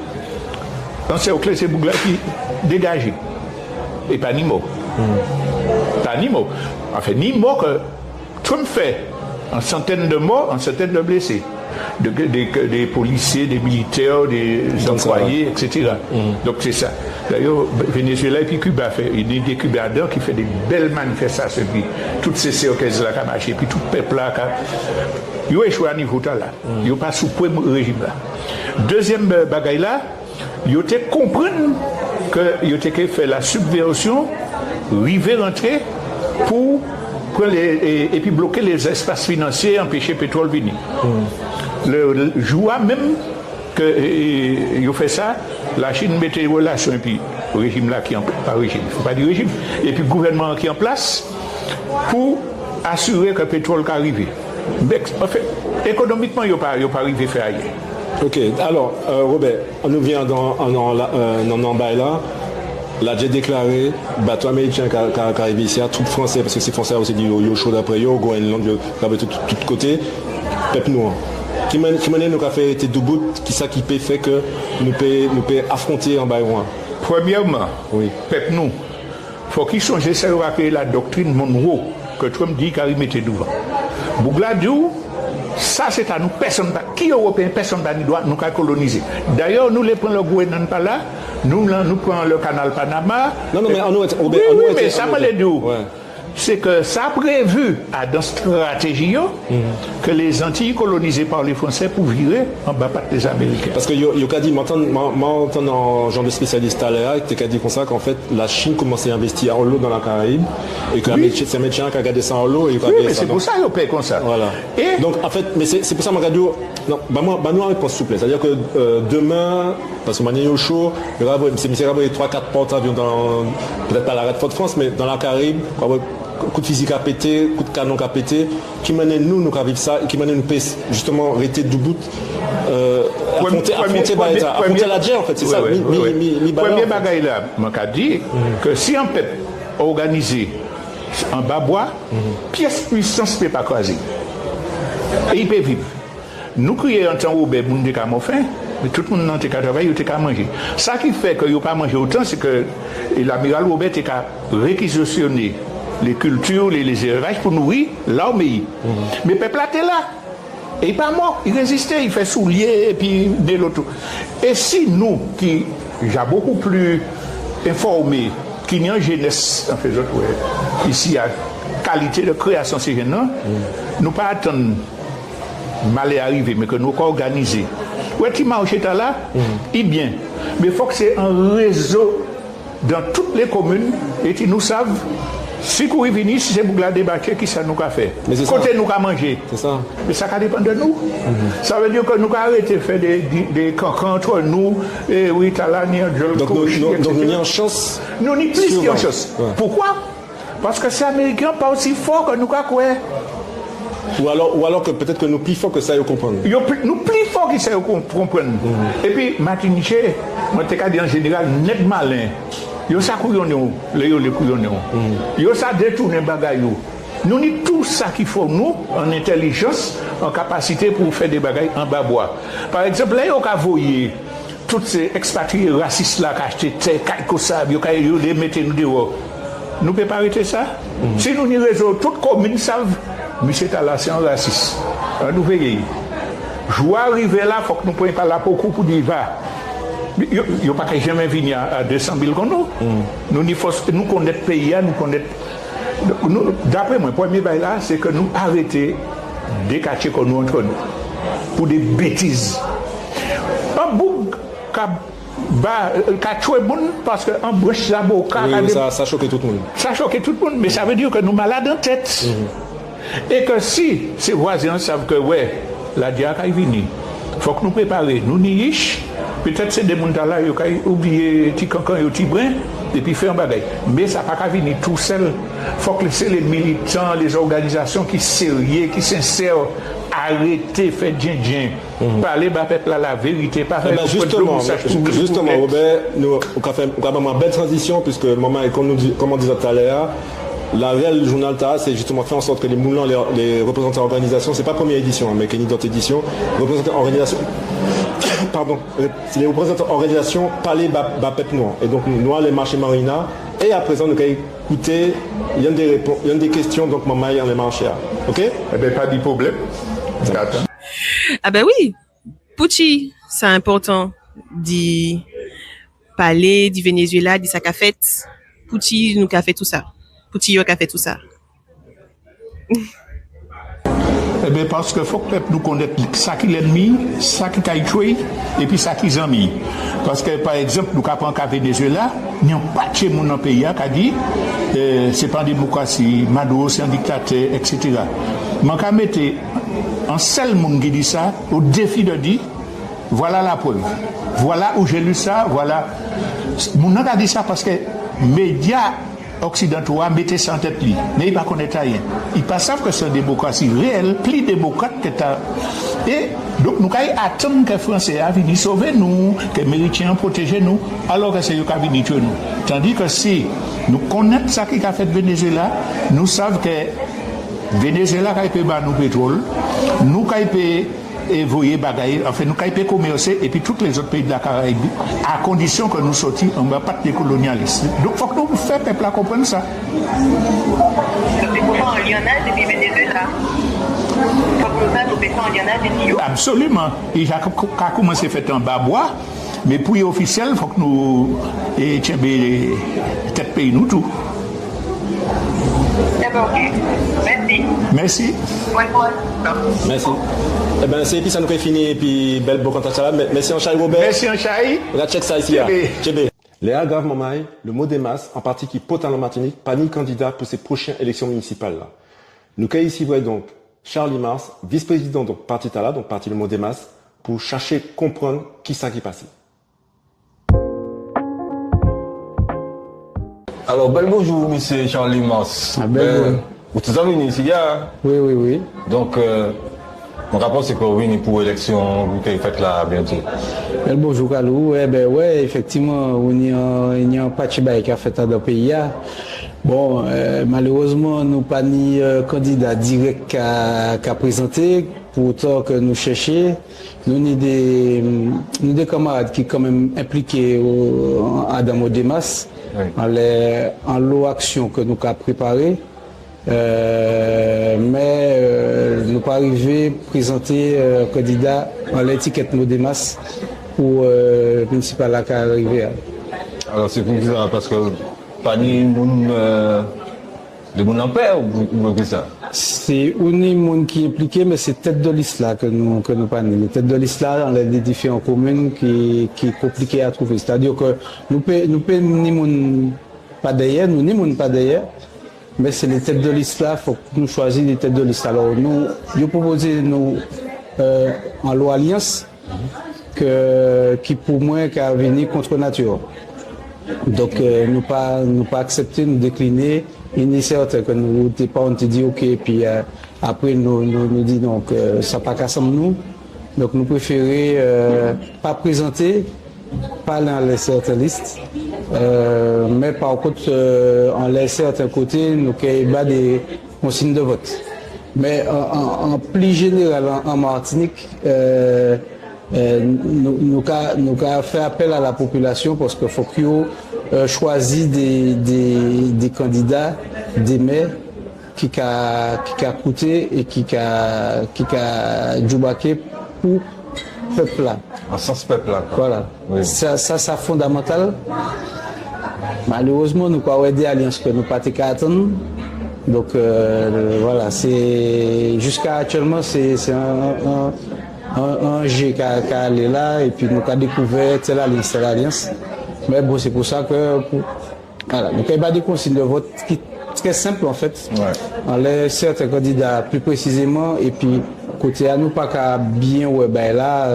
Donc, c'est au clé, c'est Bougla qui dégagé. Et pas ni mot. Pas ni mot. Enfin, ni mot que Trump fait en centaines de morts, en centaines de blessés. Des policiers, des militaires, des employés, etc. Donc c'est ça. D'ailleurs, Venezuela et puis Cuba, il y a des Cubains qui font des belles manifestations. Puis toutes ces cercles là qui ont marché, puis tout le peuple là, ils ont échoué à niveau là. Ils n'ont pas soupé le régime là. Deuxième bagaille là, ils ont compris que ils ont fait la subversion, river rentrer pour et puis bloquer les espaces financiers, empêcher le pétrole venir. Le jour même que ils ont fait ça, la Chine mettait une relation et puis le régime là qui est en pas régime, il ne faut pas dire régime, et puis le gouvernement qui est en place pour assurer que le pétrole va arriver. Mais en fait, économiquement, il n'y a pas arrivé à faire ailleurs. Ok, alors Robert, on nous vient dans là. L'a déjà déclaré, bateau américain qui arrive ici, troupes français, parce que c'est français aussi, yo chaud d'après yo, Groenland, yo, tout côté, peuple noir. Qui mène nous a fait debout, qui ça qui peut fait que nous peut affronter en Bayouin. Premièrement, oui. Peuple nous, faut qu'il change ça va créer la doctrine Monroe que Trump dit qu'il mettait devant. Bougladou, ça c'est à nous, personne qui européen, personne ne doit nous coloniser. D'ailleurs, nous les prenons le Groenland par là, nous prenons le canal Panama. Non, mais mais ça me l'a dit. C'est que ça a prévu dans stratégie que les Antilles colonisées par les Français pour virer en bas par les Américains. Parce que yo dit, m'entend genre de spécialiste à l'air, tu as dit comme ça qu'en fait la Chine commençait à investir en l'eau dans la Caraïbe et que c'est un médecin qui a gardé ça en l'eau. Oui, mais c'est pour ça qu'ils paient comme ça. Voilà. Et donc en fait, mais c'est pour ça que je nous une réponse souple. C'est-à-dire que demain, parce que maintenant il est chaud, c'est 3-4 porte-avions peut-être pas la Red Fort France, mais dans la Caraïbe, coup de physique à péter, coup de canon à péter, qui mène nous à vivre ça, et qui mène nous justement arrêter debout, affronter la guerre en fait, c'est ça. Premier bagaille là, je dit que si un peuple organisé en bas bois, pièce puissance ne peut pas croiser. Et il peut vivre. Nous crions en temps où les gens ont faim, mais tout le monde n'a pas travaillé, il a mangé. Ça qui fait qu'il n'a pas mangé autant, c'est que l'amiral Robert a réquisitionné les cultures, les élevages pour nourrir l'armée. Mais le peuple était là. Et il n'est pas mort. Il résistait, il fait soulier et puis de l'autre. Et si nous, qui sommes beaucoup plus informés, qui n'y a jeunesse, en fait, ici, à qualité de création, c'est gênant, nous pas attendre mal arriver, mais que nous organiser. Ouais, qui marche là, il bien. Mais il faut que c'est un réseau dans toutes les communes et qui nous savent. Si vous venez, si c'est pour la débattre, qui ça nous a fait? Côté nous a mangé. C'est ça. Mais ça dépend de nous. Ça veut dire que nous avons arrêté de faire des cancans entre nous. Et oui, tu as là, donc nous avons une chance. Nous avons plus qu'une chance. Ouais. Pourquoi? Parce que ces Américains pas aussi forts que nous avons. Ou alors que peut-être que nous plus forts que ça, ils comprennent. Nous plus forts que ça, ils comprennent. Et puis, Martinique, moi, je dis en général, net malin. Yo ça couillonné, les couillonné. Yo ça détourné bagaille. Nous avons tout ça qu'il faut nous en intelligence, en capacité pour faire des bagailles en bas bois. Par exemple, là, on a voyé tous ces expatriés racistes là qui achetaient quelque chose, ils les mettaient nous dehors. Nous ne pouvons pas arrêter ça. Si nous n'y réseau, toutes les communes savent, monsieur Tala, c'est un raciste. Nous veillons. Je vais arriver là, il faut que nous ne prenions pas la peau pour dire va. Il n'y a pas jamais venir à 200 000 comme nous. Nous connaissons le pays, nous connaissons. D'après moi, le premier bail là, c'est que nous arrêtons de cacher comme nous entre nous. Pour des bêtises. Un bouc qui a tué le monde parce qu'un branche sabot. Ça choque tout le monde. Ça choque tout le monde, mais ça veut dire que nous sommes malades en tête. Et que si ces voisins savent que ouais, la diacre est venue, il faut que nous préparions. Nous n'y riches. Peut-être c'est des gens là qui ont oublié les petits cancans et les petits brins et puis faire un bagage. Mais ça n'a pas venir tout seul. Il faut que les militants, les organisations qui sont sérieux, qui sont sincères, arrêter, faire djin. Parler à peuple la vérité. Pas faire justement, Robert, nous avons une belle transition puisque le moment est comme on disait tout à l'heure. La réelle journal c'est justement faire en sorte que les moulins, les représentants d'organisation, c'est pas première édition, mais qu'il y a une autre édition, représentants d'organisation. Pardon, c'est les représentants d'organisation parler bas peuple noir. Et donc nous les marchés marina. Et à présent nous allons écouter, il y a des questions donc maman il y a les marchés. Ok? Eh bien pas de problème. Ah ben oui, Pucci, c'est important d'y parler du Venezuela, de sa cafette. Pucci nous a fait tout ça. Pucci a fait tout ça. Eh bien, parce que faut que nous connaissions ça qui est l'ennemi, ça qui a tué, et puis ça qui est ami. Parce que, par exemple, nous avons qu'à Venezuela, il n'y a pas de monde dans le pays qui a dit c'est pas une démocratie, Maduro c'est un dictateur, etc. Mais quand mettre un seul monde qui dit ça, au défi de dire, voilà la preuve. Voilà où j'ai lu ça, voilà. Mon a dit ça parce que les médias occidentaux mettaient ça en tête, mais ils ne connaissent rien. Ils ne savent que c'est une démocratie réelle, plus démocrate que ça. Et donc nous attendons que les Français viennent sauver nous, que les Américains protègent nous, alors que c'est eux qui viennent tuer nous. Tandis que si nous connaissons ça qui a fait Venezuela, nous savons que Venezuela a payé nous pétrole, nous avons payé et voyez bagaille, enfin nous pouvons commercer et puis tous les autres pays de la Caraïbe à condition que nous sortions en bas pas de colonialistes. Donc il faut que nous fassions peuple à comprendre ça. C'est pourtant en Lyonnais depuis Venezuela. Il faut que nous fassions en Lyonnais depuis. Absolument. Il a commencé à faire en bas bois, mais pour y officiel, il faut que nous tiens les têtes pays nous tout. Ok. Merci. Merci. Merci. Eh bien, c'est puis ça nous fait finir et puis belle bonne contact là. Merci en chai Robert. Merci en chai. On va check ça ici. Léa Grave Mamaï, le mot des masses, en partie qui pote en Martinique, pas ni candidat pour ces prochaines élections municipales là. Nous qu'à ici voyons donc Charlie Mars, vice-président donc parti Tala, donc parti le mot des masses, pour chercher comprendre qui ça qui passe. Alors, bel bonjour, monsieur Charlie Mars. Vous êtes venu ici, Oui. Donc, mon rapport, c'est que vous venez pour l'élection que vous faites là bientôt. Bel bonjour, Kalou. Effectivement, il y a un patch qui a fait dans le pays. Bon, malheureusement, nous pas ni candidat direct qu'à présenter. Pour autant que nous cherchons, nous avons des camarades qui sont quand même impliqués dans le Demas, en l'eau action que nous avons préparée. Mais nous pas arrivé à présenter candidat en l'étiquette Modemas pour le municipal à arriver. Alors c'est pour ça, parce que pas ni de mon empère ou que ça? C'est un monde qui est impliqué, mais c'est tête de liste là que nous pas ni. Tête de liste là dans les différentes communes qui est compliqué à trouver. C'est-à-dire que nous ni monde pas derrière, nous ni monde pas derrière. Mais c'est les têtes de liste là, il faut que nous choisissions les têtes de liste. Alors nous proposons nous en loi alliance qui pour moi qui a venu contre nature. Donc nous pas accepter, nous décliner. Il est certain que nous on te dit ok, puis après nous dit donc ça pas qu'à nous. Donc nous préférons pas présenter, pas dans les certaines listes. Mais par contre, on laisse certains côtés, nous avons des consignes de vote. Mais en plus général, en Martinique, nous avons fait appel à la population parce qu'il faut qu'ils choisissent des candidats, des maires qui a coûté et qui a djoubaké pour le peuple là. En sens peuple là. Voilà. Oui. Ça c'est fondamental. Malheureusement, nous avons des alliances que nous n'avons pas attendre. Donc voilà, c'est jusqu'à actuellement c'est un G qui a allé là et puis nous avons découvert telle alliance. Mais bon, c'est pour ça que voilà, nous avons des consignes de vote qui très simple en fait. Ouais. On laisse certains candidats plus précisément et puis côté à nous pas qu'à bien là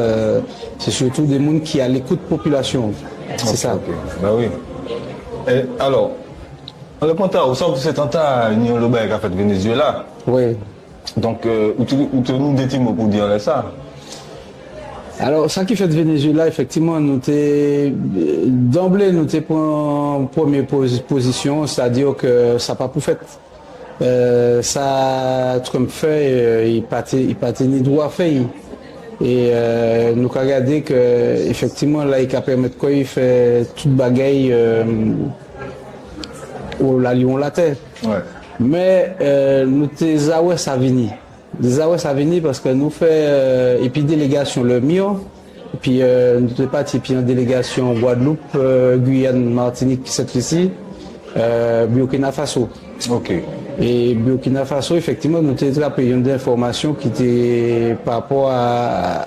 c'est surtout des gens qui à l'écoute population. C'est ça. Okay. Ben oui. Et alors, on le compte au centre de cet attentat, Union Lobert qui a fait Venezuela. Oui. Donc, où tu nous détimes pour dire ça? Alors, ça qui fait Venezuela, effectivement, d'emblée, nous t'es en première position, c'est-à-dire que ça n'a pas pour fait. Ça, Trump fait, il n'a pas ni droit à faire. Et nous avons regardé que effectivement là il permet quoi il fait toute bagaille au la lion la terre. Ouais. Mais nous t'es ça vini. Ça vini parce que nous fait et puis délégation le Mio et puis nous t'es parti puis en délégation Guadeloupe, Guyane, Martinique cette ici, Burkina Faso. OK. Et Burkina Faso, effectivement, nous avons attrapé une information qui était par rapport à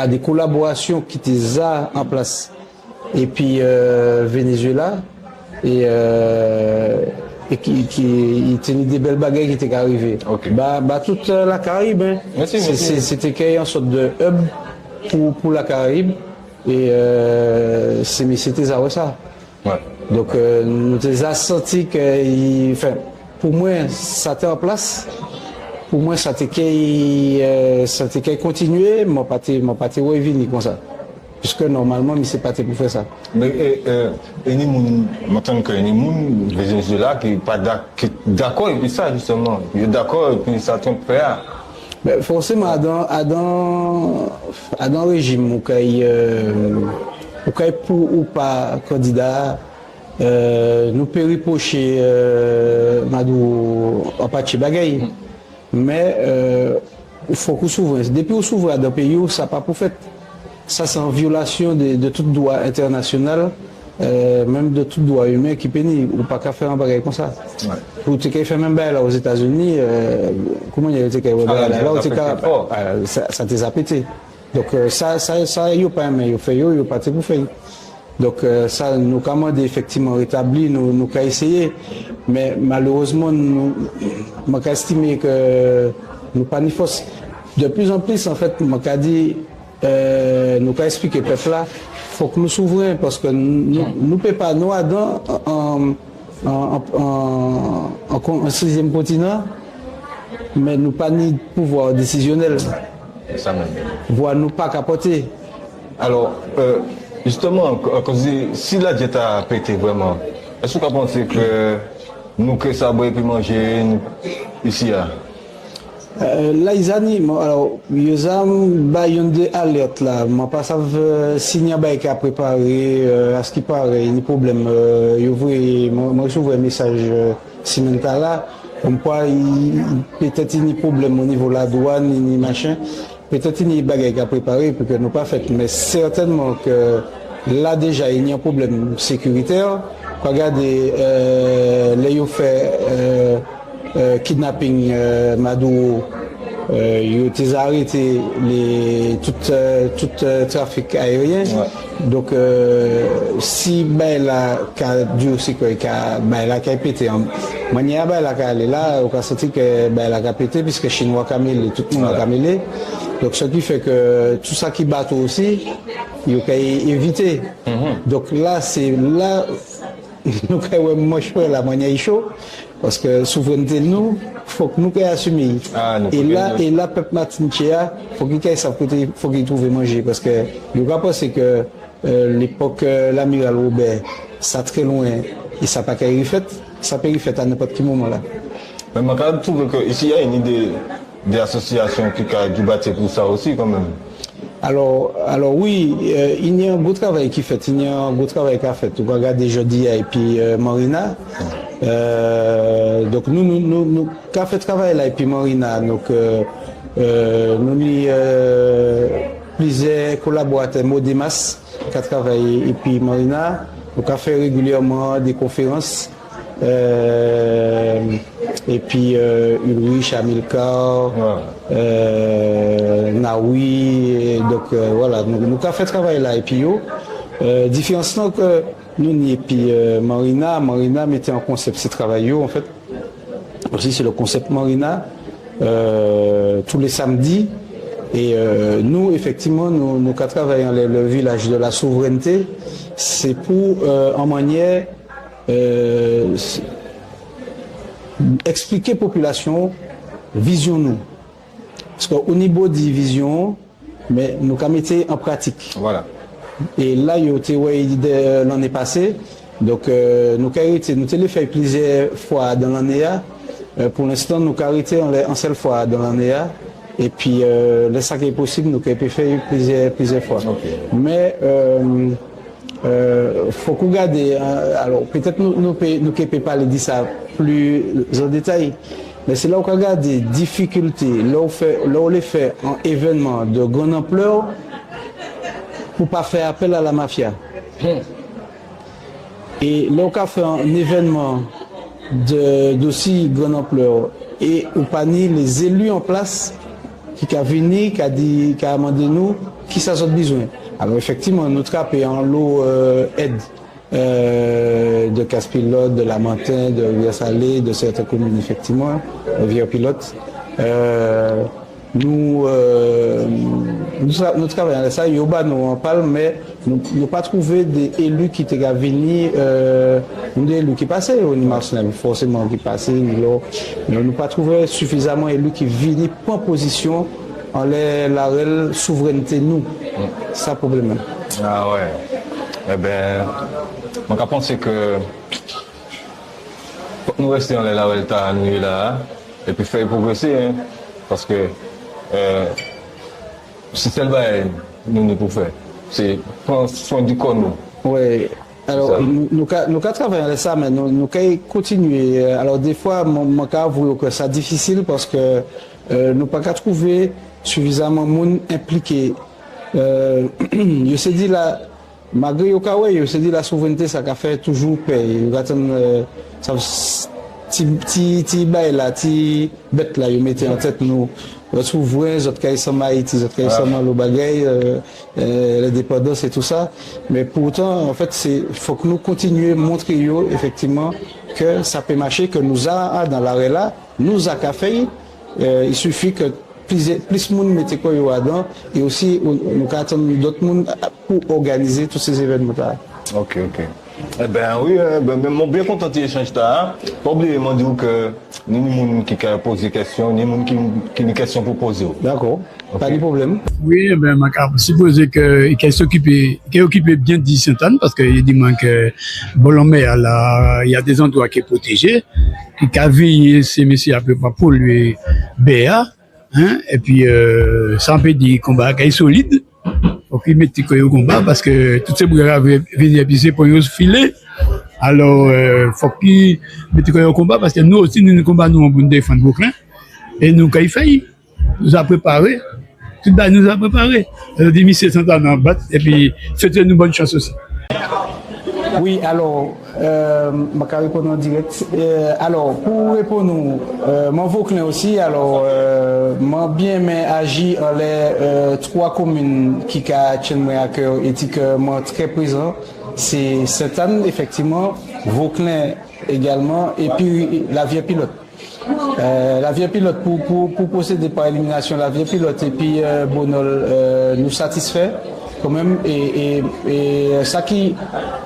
des collaborations qui étaient en place. Et puis Venezuela, et qui tenait des belles bagailles qui étaient arrivées. Okay. Toute la Caraïbe, hein. C'était créé en sorte de hub pour la Caraïbe. Et c'était ça. Ouais. Donc nous avons senti que, pour moi, ça était en place. Pour moi, ça était continué, mais pas revenu comme ça. Puisque normalement, il ne s'est pas pour faire ça. Mais il y a des Venezuela qui sont pas d'accord avec ça, justement. Ils sont d'accord et puis ça tombe prêt. Mais forcément, dans le régime, où il pour ou pas candidat, nous pouvons reprocher Madou en partie bagaille. Mais il faut qu'on s'ouvre. Depuis qu'on s'ouvre dans le pays, ça n'a pas pour fait. Ça, c'est en violation de tout droit international, même de tout droit humain qui pénit. Ou pas qu'à faire un bagage comme ça. Ouais. Pour te faire même là aux États-Unis, comment il y a été ça t'est pété. Donc ça, il n'y a pas aimé, il n'y a pas pour faire. Donc ça, nous avons effectivement rétabli, nous avons essayé, mais malheureusement, nous avons estimé que nous pas ni force. De plus en plus, en fait, nous avons dit, nous avons expliqué au peuple là, il faut que nous s'ouvrions parce que nous ne pouvons pas, nous, en sixième continent, mais nous pas ni pouvoir décisionnel. Ça même. Voire nous pas capoter. Alors, justement, si la diète a pété vraiment, est-ce que vous pensez que nous que ça boire et puis manger ici là? Là, ils animent. Alors, ils ont des alertes là. Je ne sais pas si il y a des cas préparés, à ce qui paraît, il y a des problèmes. Moi, je vois un message cimental là, comme quoi peut-être il y a des problèmes au niveau de la douane, ni machin. Peut-être il y a des bagages à préparer pour que nous pas fait, mais certainement que là déjà il y a un problème sécuritaire. Regardez, là ils ont fait kidnapping Madou, ils ont arrêté tout trafic aérien. Ouais. Donc si la Dieu sait que la qui a pété, manière la qui est là, on a senti que la qui a pété puisque Chinois camélé, tout le monde a camélé. Donc ce qui fait que tout ça qui bateau aussi, il faut éviter. Donc là, c'est là, nous avons la manière chaud, parce que souveraineté nous, il faut que nous assumions. Et là, peuple Martiniquais, il faut qu'il trouve manger, parce que le gars c'est que l'époque l'amiral Robert, ça très loin, et ça n'a pas qu'à y fait, ça peut y faire à n'importe quel moment là. Mais je trouve qu'ici, il y a une idée des associations qui battent pour ça aussi quand même. Alors oui, il y a un beau travail qui fait, il y a un beau travail qui a fait. Vous regardez Jodia et puis Marina. Donc nous avons fait travail là et puis Marina. Donc nous plusieurs collaborateurs Modemas qui ont travaillé et puis Marina. Donc on a fait régulièrement des conférences. Et puis Ulrich, Amilcar, Naoui, donc voilà, nous avons fait travail là et puis différence que nous et puis Marina mettait en concept ces travail en fait. Aussi c'est le concept Marina tous les samedis et nous effectivement nous travaillons le village de la souveraineté, c'est pour en manière expliquer population, vision nous. Parce qu'au niveau de vision, mais nous avons mis en pratique. Voilà. Et là, il y a eu l'année passée. Donc, nous avons fait plusieurs fois dans l'année. Pour l'instant, nous avons arrêté en seule fois dans l'année. Et puis, le ça qui est possible, nous avons fait plusieurs fois. Okay. Mais faut qu'on regarde, alors peut-être nous ne pouvons pas dire ça plus en détail, mais c'est là où on regarde des difficultés, là où on les fait un événement de grande ampleur pour ne pas faire appel à la mafia. Et là où on fait un événement d'aussi grande ampleur et ou pas ni les élus en place qui a venu, qui a dit, qui a demandé nous, qui ça a besoin. Alors effectivement, nous trappons en lot aide de Casse-Pilote, de Lamentin, de Rivière-Salée, de certaines communes effectivement, Rivière-Pilote. Nous travaillons à ça, Yoba nous en parle, mais nous n'avons pas trouvé des élus qui étaient venus, des élus qui passaient au national, forcément qui passaient, nous n'avons pas trouvé suffisamment d'élus qui venaient prendre position en la réelle souveraineté nous. C'est ça le problème. Ah ouais. Eh bien, je pense que nous restons dans la réelle nous là, et puis faire progresser, hein, parce que c'est tel bail nous pouvons faire. C'est prendre soin du corps nous. Oui. Alors, nous travaillons ça, mais nous continuer. Alors, des fois, mon cas avoue que c'est difficile parce que nous pas qu'à trouver suffisamment de monde impliqué. Je sais dit là, malgré au cas où, je sais dit la souveraineté, ça a fait toujours payer. Ça ti bail là, ti bête là, ils mettaient en tête nous. Souverains, les autres cas ils sont Haïti, les autres cas ils sont le bagay, la dépendance et tout ça. Mais pourtant, en fait, il faut que nous continuions à montrer effectivement que ça peut marcher, que nous a dans l'arrêt là, nous a qu'à faire. Il suffit que plus de monde mette quoi dedans et aussi nous attendons d'autres monde pour organiser tous ces événements là. Ok. Eh bien oui, je suis bien content de l'échange. Pas oublier de dire que ni les gens qui posent des questions, ni les gens qui ont des questions pour poser. D'accord, pas de problème. Oui, ben, je suppose qu'elle s'occupe bien de Sainte-Anne parce qu'il dit que Bolomé, il y a des endroits qui sont protégés, qui a veillé ces messieurs à peu près pour lui BA, hein, et puis ça peut dire qu'on va être solide. Faut qu'il mette au combat parce que toutes ces brigades viennent épicer pour nous filer. Alors, faut qu'il mette au combat parce que nous aussi, nous combattons pour nous défendre Brooklyn. Et nous, quand il fait, nous a préparé. Tout le monde nous a préparé. Alors, des messieurs sont en battre et puis, souhaitez-nous bonne chance aussi. Oui, alors, je vais répondre en direct. Alors, pour répondre, mon Vauclin aussi, alors, moi bien agi dans les 3 communes qui tiennent à cœur et qui sont très présents. C'est Sainte-Anne, effectivement, Vauclin également, et puis la Vieux-Pilote. La Vieux-Pilote, pour procéder par élimination, la Vieux-Pilote et puis Bonol nous satisfait. Quand même, et ça qui est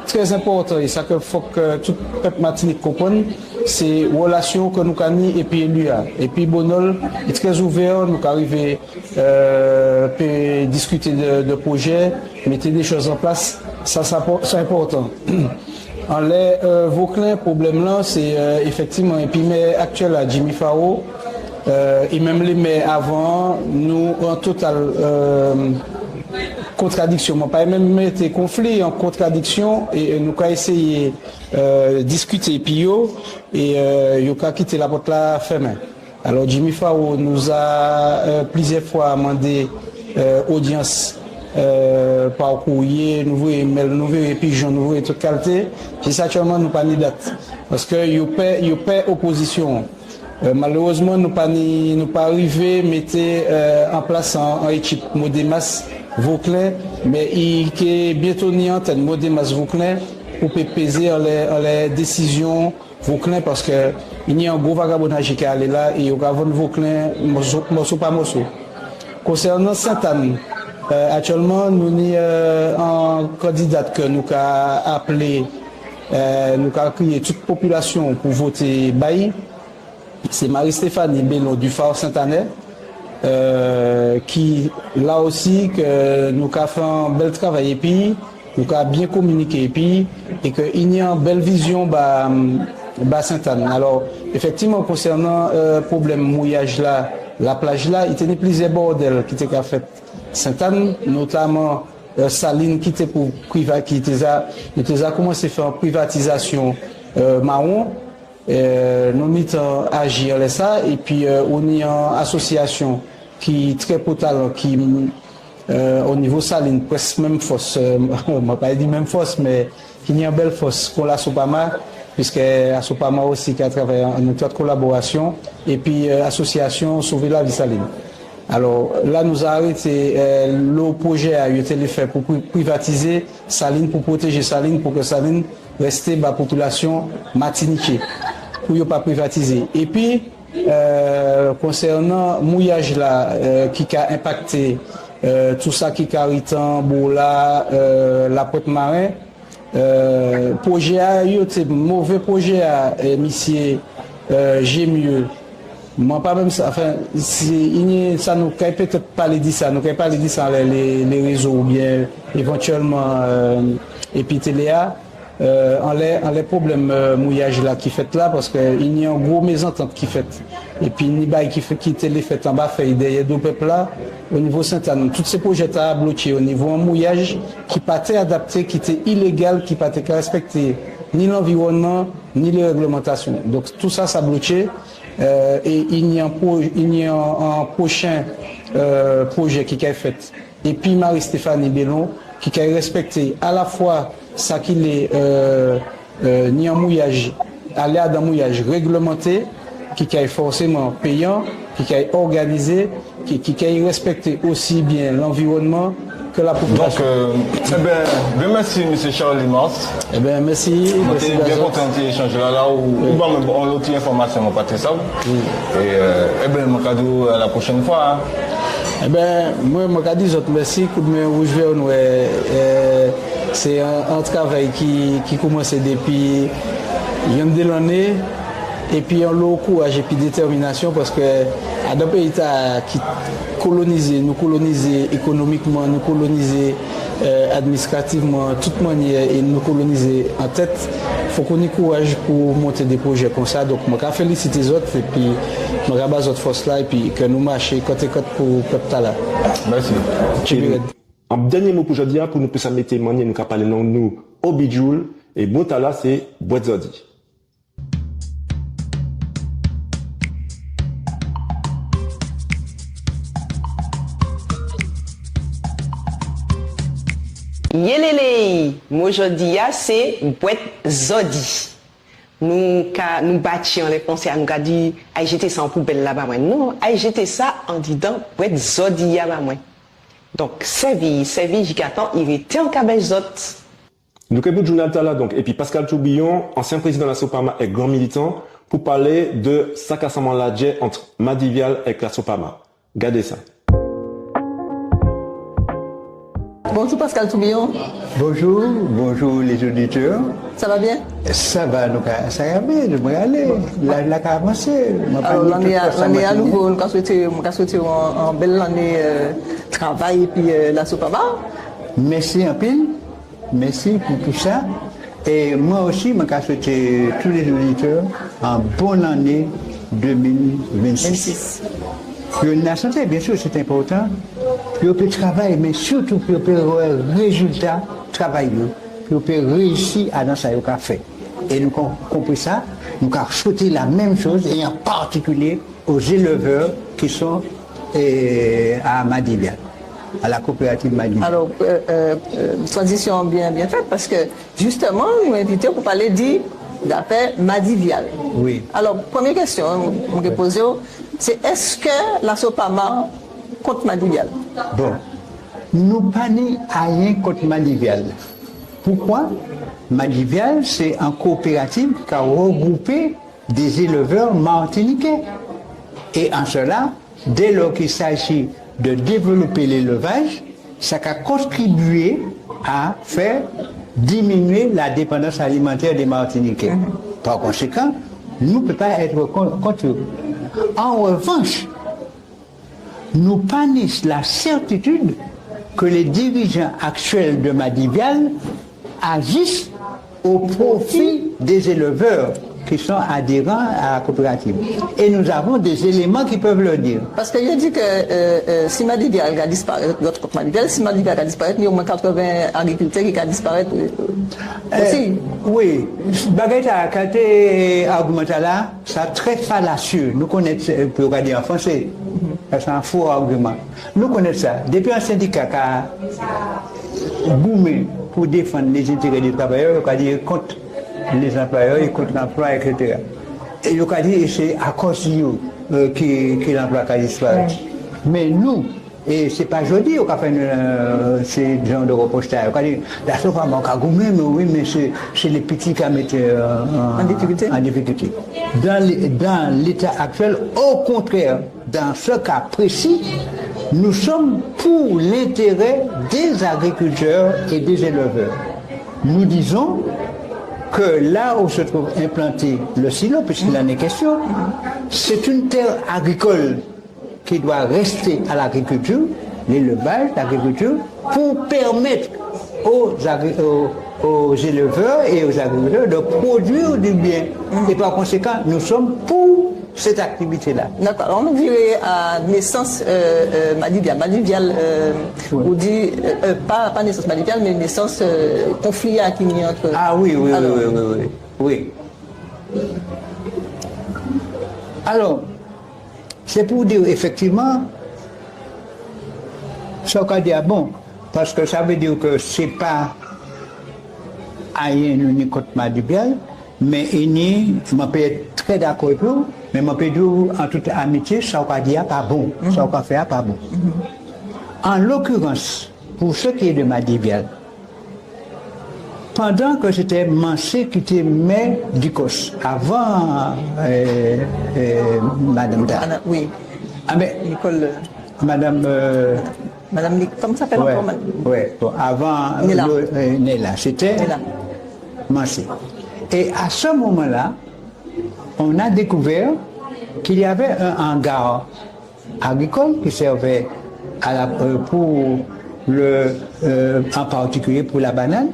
très important, et ça qu'il faut que tout le peuple Martinique comprenne, c'est la relation que nous avons et puis l'UA. Et puis Bonol est très ouvert, nous arrivons à discuter de projets, mettre des choses en place, ça c'est important. En les Vauclin, problème là, c'est effectivement, et puis mais actuel à Jimmy Faro, et même les mais avant, nous en total contradiction, pas même mettre conflit en contradiction et nous avons essayé de discuter puis et nous avons quitté la porte là fermée. Alors Jimmy Faro nous a plusieurs fois demandé audience par courrier, nouveau email, nouveau pigeon, nouveau et toute qualité. Et actuellement nous pas ni date parce que il paie opposition. Malheureusement nous pas arrivé mettre en place en équipe Modémas Vauclin, mais il est bientôt ni antenne Modémas Vauclin pour peser les décisions Vauclin parce que il y a un gros vagabondage qui est allé là et il y a un Vauclin morceau par morceau. Concernant Sainte-Anne, actuellement nous avons un candidat que nous avons appelé, nous avons crié toute population pour voter Bailly. C'est Marie-Stéphanie Bello du Phare Saint-Annais. Qui là aussi que nous avons fait un bel travail et puis nous avons bien communiqué et qu'il y a une belle vision bas Sainte-Anne. Alors effectivement concernant problème mouillage là, la plage là, il était plusieurs bordels qui étaient fait Sainte-Anne, notamment Saline qui était pour qui était commencé à faire une privatisation marron. Nous avons agi à ça et puis on est en association qui est très potable, qui au niveau saline, presque même fosse, on ne m'a pas dit même fosse, mais qui est une belle fosse qu'on l'a sous pas mal. puisque Asopama aussi qui a travaillé en étroite collaboration, et puis association Sauver la vie Saline. Alors là, nous avons arrêté le projet a été fait pour privatiser Saline, pour protéger Saline, pour que Saline reste la population martiniquée, pour ne pas privatiser. Et puis, concernant le mouillage là, qui a impacté tout ça qui a Ritan, Bola, la Pointe-Marin, projet a eu mauvais projet à monsieur j'ai mieux. Moi pas même ça, enfin ça nous peut peut-être pas les dire ça, nous peut pas les dire ça les réseaux ou bien éventuellement et puis Téléa en les problèmes mouillage là qui fait là parce que il y a un gros mésentente qui fait et puis ni bail qui fait qui télé fait en bas fait derrière deux peuples là au niveau Sainte-Anne tous ces projets à bloqué au niveau un mouillage qui pas été adapté qui était illégal qui pas été respecté ni l'environnement ni les réglementations donc tout ça bloqué et il y a un prochain projet qui est fait et puis Marie-Stéphanie Bellon qui a respecté à la fois ça qu'il est ni un mouillage, aller à un mouillage réglementé, qui est forcément payant, qui est organisé, qui est respecté aussi bien l'environnement que la population. Donc, merci M. Charles Mars. Merci. Je suis bien content d'échanger là où on a l'autre information, on pas ça. Et mon cadeau à la prochaine fois. Moi, je dis merci. Coup de main rouge vert, c'est un travail qui commence depuis une de l'année. Et puis, on a le courage et puis détermination parce que à des pays qui nous colonisent économiquement, nous colonisent administrativement, de toute manière, et nous colonisent en tête. Il faut qu'on ait courage pour monter des projets comme ça. Donc, je félicite les autres et puis je rabat les autres forces là et puis que nous marchions côté côte pour le peuple là. Merci. Un dernier mot pour aujourd'hui, pour nous puissions mettre témoigner, nous parler de nous, Obijoul, et Boutala, c'est Boitzodi. Yelele, aujourd'hui c'est Boitzodi. Nous bâtions les pensées, nous avons dit, aïe jeter ça en poubelle là-bas. Non, aïe jeter ça en disant Boitzodi là-bas. Donc, servi, Jigaton, il était en cabezot. Nous avons le journal là, donc, et puis Pascal Tourbillon, ancien président de la Sopama et grand militant, pour parler de ça cassement la entre Madivial et la Sopama. Regardez ça. Bonjour Pascal Tourbillon. Bonjour les auditeurs. Ça va bien? Ça va, ça va bien, je vais aller. La commencé. Alors l'année à nouveau, nous avons souhaité une belle année travail et puis la Sopama. Merci un peu, merci pour tout ça. Et moi aussi, je souhaite tous les auditeurs une bonne année 2026. La santé, bien sûr, c'est important. Puis on peut travailler, mais surtout puis on peut avoir un résultat travail. Puis on peut réussir à dans ça qu'on fait. Et nous avons compris ça, nous avons souhaité la même chose, et en particulier aux éleveurs qui sont à Madivial, à la coopérative Madivial. Alors, transition bien faite, parce que justement, nous invitons pour parler d'affaires Madivial. Oui. Alors, première question que je vais poser, c'est est-ce que la Sopama contre Madivial? Bon, nous pas ni rien contre Madivial. Pourquoi? Madivial, c'est une coopérative qui a regroupé des éleveurs martiniquais. Et en cela, dès lors qu'il s'agit de développer l'élevage, ça a contribué à faire diminuer la dépendance alimentaire des Martiniquais. Par conséquent, nous ne pouvons pas être contre eux. En revanche, nous panissons la certitude que les dirigeants actuels de Madivial agissent au profit des éleveurs qui sont adhérents à la coopérative. Et nous avons des éléments qui peuvent le dire. Parce qu'il a dit que si Madivial va disparaître, l'autre contre Madivial, si Madivial va disparaître, il y a au moins 80 agriculteurs qui vont disparaître aussi. Oui, Baguette quand tu argumenté là, c'est très fallacieux. Nous connaissons, pour regarder en français, c'est un faux argument. Nous connaissons ça. Depuis un syndicat qui a boomé pour défendre les intérêts des travailleurs, on va dire contre les employeurs, ils coûtent l'emploi, etc. Et il a dit, c'est à cause de nous que l'emploi a disparu. Mais nous, et c'est pas joli, on a fait ces gens de repostage. On a dit, la sauce à manquer, mais oui, mais c'est les petits qui mettent en difficulté. Dans l'état actuel, au contraire, dans ce cas précis, nous sommes pour l'intérêt des agriculteurs et des éleveurs. Nous disons que là où se trouve implanté le silo, puisqu'il en est question, c'est une terre agricole qui doit rester à l'agriculture, l'élevage, l'agriculture, pour permettre aux éleveurs et aux agriculteurs de produire du bien. Et par conséquent, nous sommes pour cette activité-là. D'accord. Alors, on dirait à naissance maliviale, on dit, pas naissance maliviale, mais naissance conflit qui est entre... Ah oui. Alors, c'est pour dire effectivement, ça qu'on dit bon, parce que ça veut dire que c'est pas rien ni contre maliviale, mais je peux être très d'accord avec vous, mais je peux dire en toute amitié, ça qu'on dit pas bon, ça qu'on fait pas bon. En l'occurrence, pour ce qui est de Madivial, pendant que j'étais Mancé qui était maire d'Icos, avant Madame Da. Oui. Ah, mais Nicole. Madame. Comment ça s'appelle encore? Oui, bon, avant Néla, c'était Mancé. Et à ce moment-là, on a découvert qu'il y avait un hangar agricole qui servait en particulier pour la banane.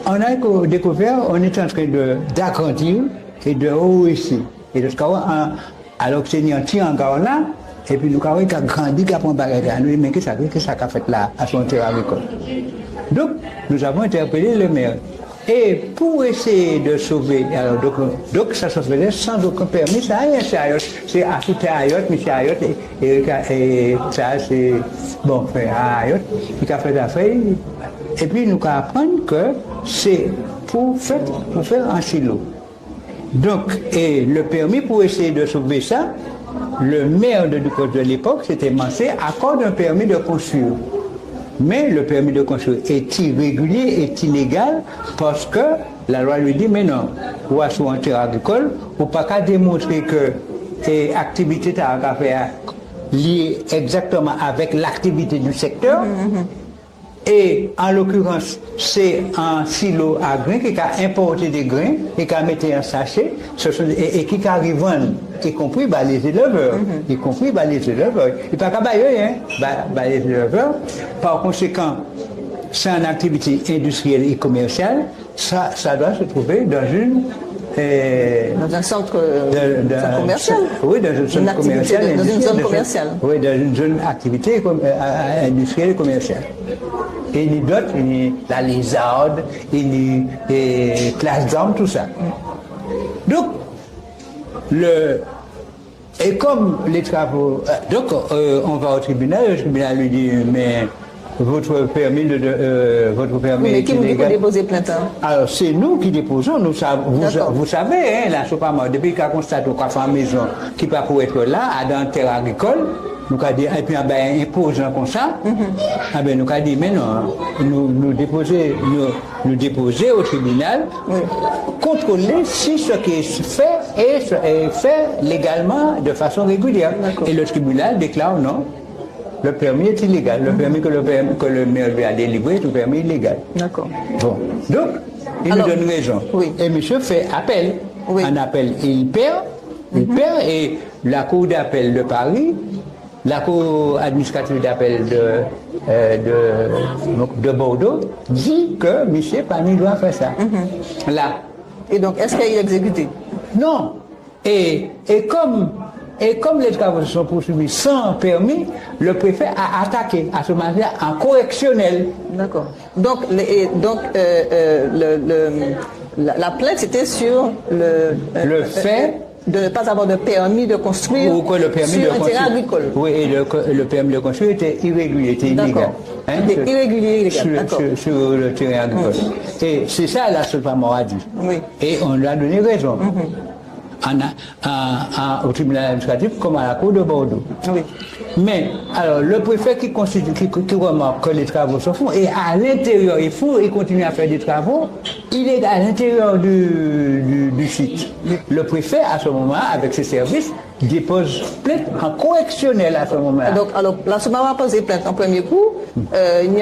On a découvert, on est en train d'agrandir et de hausser. Et de ce cas, alors que c'est un petit hangar là, et puis nous avons grandi, nous avons dit, mais qu'est-ce que ça a fait là, à son terrain agricole. Donc, nous avons interpellé le maire. Et pour essayer de sauver, alors, donc ça se faisait sans aucun permis, ça rien, c'est à tout Ayot, M. Ayot, et ça c'est bon, fait Ayot, qui a fait l'affaire. Et puis nous apprenons que c'est pour faire un silo. Donc, et le permis pour essayer de sauver ça, le maire de l'époque, c'était Mancé, accorde un permis de construire. Mais le permis de construire est irrégulier, est illégal, parce que la loi lui dit, mais non, ou à son terrain agricole, ou pas qu'à démontrer que l'activité tu as fait liée exactement avec l'activité du secteur. Et en l'occurrence, c'est un silo à grains qui a importé des grains et qui a mis un sachet et qui arrive y compris les éleveurs. Y compris les éleveurs. Il n'y a pas qu'à les éleveurs. Par conséquent, c'est une activité industrielle et commerciale. Ça doit se trouver dans un centre commercial. Oui, dans une zone commerciale. Dans une zone commerciale. Oui, dans une zone activité industrielle et commerciale. Et ni d'autres, ni la lézarde, ni classe d'armes, tout ça. Donc, et comme les travaux, donc on va au tribunal, le tribunal lui dit, mais votre permis mais qui vous dit qu'on dépose plainte? Alors c'est nous qui déposons, vous savez, hein, la Sopama, depuis qu'on constate qu'on a fait une maison qui pas pour être là, dans un terrain agricole, nous avons dit, et puis imposant comme ça, nous avons dit, mais non, nous déposer au tribunal, contrôler si ce qui est fait est fait légalement de façon régulière. Et le tribunal déclare non. Le permis est illégal. Le permis que le maire lui a délivré est un permis illégal. D'accord. Bon. Donc, il nous donne raison. Oui. Et monsieur fait appel. Oui. Un appel, il perd. Il perd et la cour d'appel de Paris, la cour administrative d'appel de Bordeaux dit que monsieur Pani doit faire ça. Là. Et donc, est-ce qu'il est exécuté? Non. Et comme les travaux se sont poursuivis sans permis, le préfet a attaqué à ce moment-là en correctionnel. D'accord. Donc, la plainte c'était sur le fait de ne pas avoir de permis de construire ou que le permis sur un terrain agricole. Oui, et le permis de construire était irrégulier, était illégal. Irrégulier, sur le terrain agricole. Et c'est ça la Sopamor a dit. Oui. Et on lui a donné raison. Au tribunal administratif comme à la cour de Bordeaux. Oui. Mais alors le préfet qui remarque que les travaux se font et à l'intérieur il continue à faire des travaux, il est à l'intérieur du site. Le préfet à ce moment avec ses services dépose plainte en correctionnel à ce moment-là. Donc alors la Sopamor a posé plainte en premier coup, ni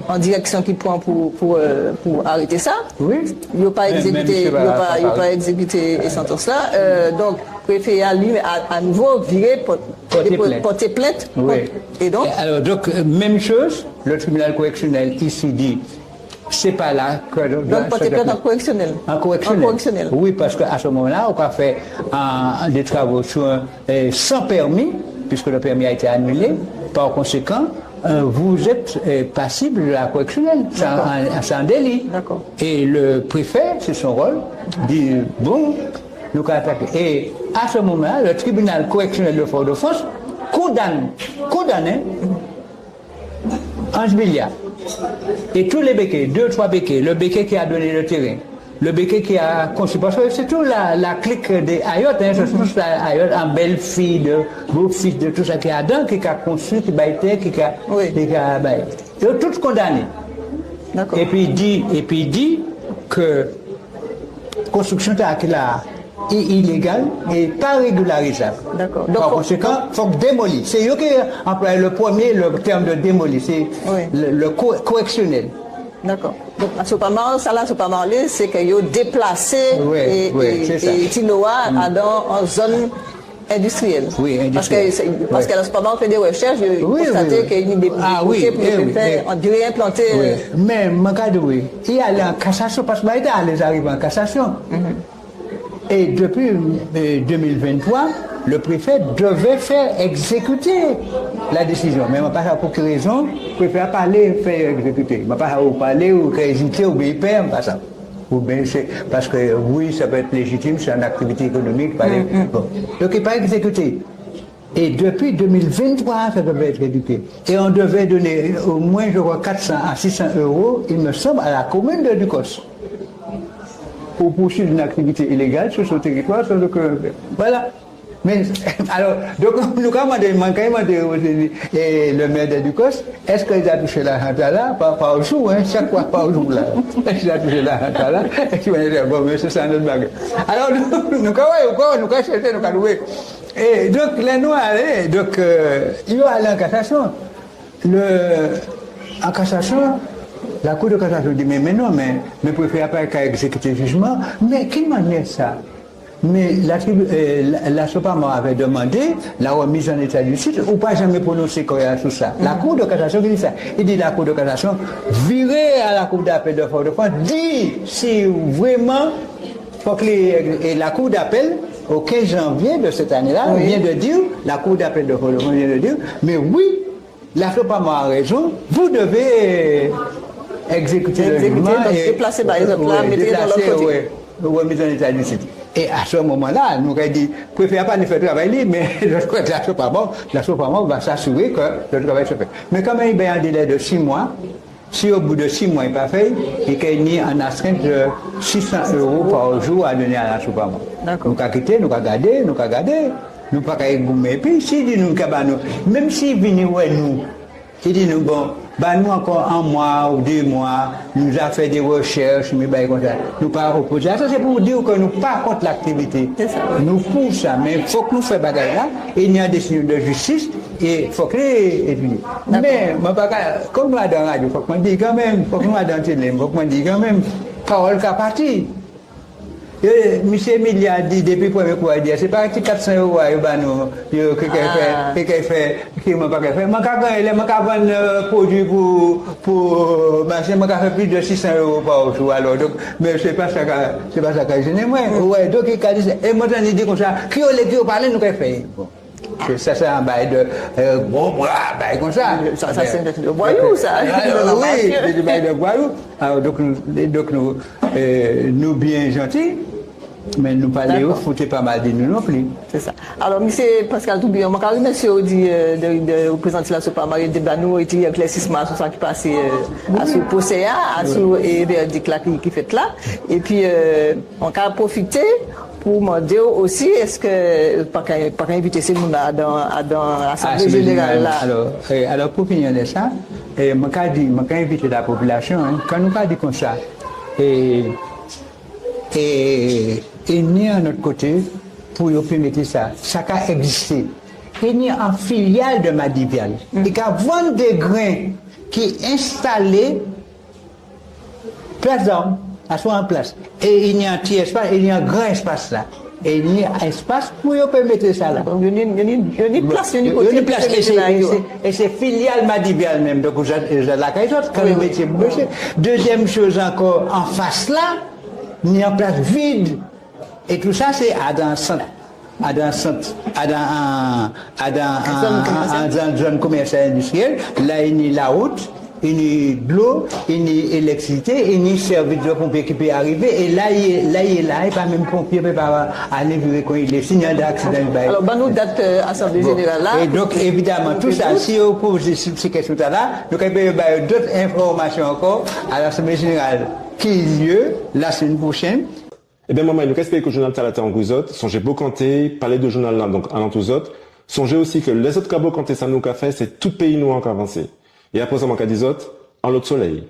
en direction qui prend pour arrêter ça. Oui. Il n'a pas exécuté et sentence là. Donc préfet a lui à nouveau viré porter plainte. Oui. Et donc même chose, le tribunal correctionnel ici dit c'est pas là que donc porter plainte en correctionnel. En correctionnel. Oui, parce qu'à ce moment-là, on a fait des travaux sans permis, puisque le permis a été annulé. Par conséquent, vous êtes passible de la correctionnelle. C'est un délit. D'accord. Et le préfet, c'est son rôle, dit bon, nous allons attaquer. Et à ce moment-là, le tribunal correctionnel de Fort-de-France condamne Ange Billiard. Et tous les béquets, 2-3 béquets, le béquet qui a donné le terrain, le béquet qui a conçu, parce que c'est tout la clique des Ayotte, c'est tout ça, Ayotte, en belle fille, de beau fils, de tout ça qui a dedans, qui a conçu, qui a été, qui a ils ont tous condamnés. D'accord. Et puis il dit que construction est illégale et pas régularisable. D'accord. Par conséquent, il faut démolir. C'est eux qui emploient le terme de démolir, c'est le correctionnel. D'accord. Donc, à Sopamor, c'est qu'ils ont déplacé et Tinoa en zone industrielle. Oui, industrielle. Parce que la Sopamor fait des recherches, ils ont constaté qu'il y a des projets pour réimplanter. Mais, il y a la cassation, parce qu'il est arrivé en cassation. Et depuis 2023, le préfet devait faire exécuter la décision. Mais je ne sais pas pour quelle raison, le préfet a parlé faire exécuter. Je ne sais pas parler ou hésiter ou bien faire, pas ça. Ou bien c'est parce que oui, ça peut être légitime, c'est une activité économique. Bon. Donc il n'est pas exécuté. Et depuis 2023, ça devait être éduqué. Et on devait donner au moins, je crois, 400 à 600 euros, il me semble, à la commune de Ducos. Pour poursuivre une activité illégale sur ce territoire. Voilà. Mais, alors, donc, nous avons demandé le maire de Ducos, est-ce qu'il a touché l'argent là, pas au jour, chaque fois, pas au jour là. Est-ce qu'il a touché l'argent là? Et tu vas dire, bon, mais c'est un autre bagage. Alors, nous avons cherché, nous avons trouvé. Et donc, les Noirs, donc, ils vont aller en cassation. En cassation, la Cour de cassation dit, mais non, mais préfère pas qu'à exécuter le jugement. Mais qui manière ça? Mais la Sopamor avait demandé la remise en état du site ou pas jamais prononcé sur ça. La Cour de cassation dit ça. Il dit la Cour de cassation, virez à la Cour d'appel de Fort-de-France, dit si vraiment, faut que et la Cour d'appel, au 15 janvier de cette année-là, vient de dire, la Cour d'appel de Fort-de-France vient de dire, mais oui, la Sopamor a raison, vous devez exécuter le jugement et déplacer par exemple là, mettez dans l'autre côté. Remise en état du site. Et à ce moment-là, nous avons dit, préfère pas nous faire travailler, mais la Sopamor va s'assurer que le travail se fait. Mais quand même, il y a un délai de 6 mois. Si au bout de 6 mois, il n'est pas fait, il y a une astreinte de 600 euros par jour à donner à la Sopamor. Nous avons quitté, nous avons gardé, nous n'avons pas gagné. Et puis, s'il dit nous, même s'il vient nous, il dit nous, bon, nous encore 1 mois ou 2 mois, nous avons fait des recherches, mais comme ça, nous pas opposés. Ça, c'est pour dire que nous pas contre l'activité. Nous pour ça, mais il faut que nous fassions bagaille là, et il y a des décisions de justice, et il faut que les étudier. Mais, comme nous dans la radio, il faut que nous dise quand même, il faut que nous dans la télé, il faut que nous dise quand même, parole qu'à partir. M. Emilie a dit depuis le premier coup, c'est pas 400 euros à nous, qui fait, qui m'a pas fait. Je vais vendre produit pour marcher, je vais faire plus de 600 euros par jour. Alors, donc, mais c'est pas ça que je n'ai moi. Ouais, donc, il a dit, et moi, j'en ai dit comme ça, qui ont parlé, nous avons fait. Ça, c'est un bail de bail comme ça. Ça, c'est de voyou, ça. Oui, c'est du bail de voyou. Alors, donc nous bien gentils. Mais nous parlons, faut pas mal de nous non plus. C'est ça. Alors, monsieur Pascal Toubion, je remercie de représenter la Sopa-Marie de Banou et de l'éclaircissement sur ça qui passe à ce procès, à ce verdict là qui fait là. Et puis, on va profiter pour demander aussi, est-ce que, pas inviter ces gens dans l'Assemblée générale là. Alors, pour finir de ça, je vais inviter la population, quand nous parlons comme ça, et ni à notre côté pour permettre ça. Ça a existé. Et ni en filiale de Madivial. Et qu'à vendre des grains qui installés place d'armes, à soi en place. Et il y a un petit espace, il y a un grand espace là. Et il y a un espace pour permettre ça là. Il y a une place, il y a une place. Et c'est filiale Madivial même. Donc, j'ai la caïsote, quand le métier bouché. Deuxième chose encore, en face là, il y a une place vide. Et tout ça, c'est à dans une zone commerciale industrielle. Là, il y a la route, il y a de l'eau, il y a l'électricité, il y a service de pompiers qui peut arriver. Et là, il y a pas même pompier qui peut aller vivre quand il est signal d'accident. Alors, nous date Assemblée générale là. Et donc, évidemment, tout ça, si on pose ces questions-là, nous avons d'autres informations encore à l'Assemblée générale qui a lieu la semaine prochaine. Eh bien, maman, nous qu'est-ce que le journal Talata en Gouzot, songez beau canté, parler de journal là, donc, à l'antouzote, songez aussi que les autres cabos canté ça nous qu'a fait, c'est tout pays nous encore avancé. Et après ça, mon cas d'isot, en l'autre soleil.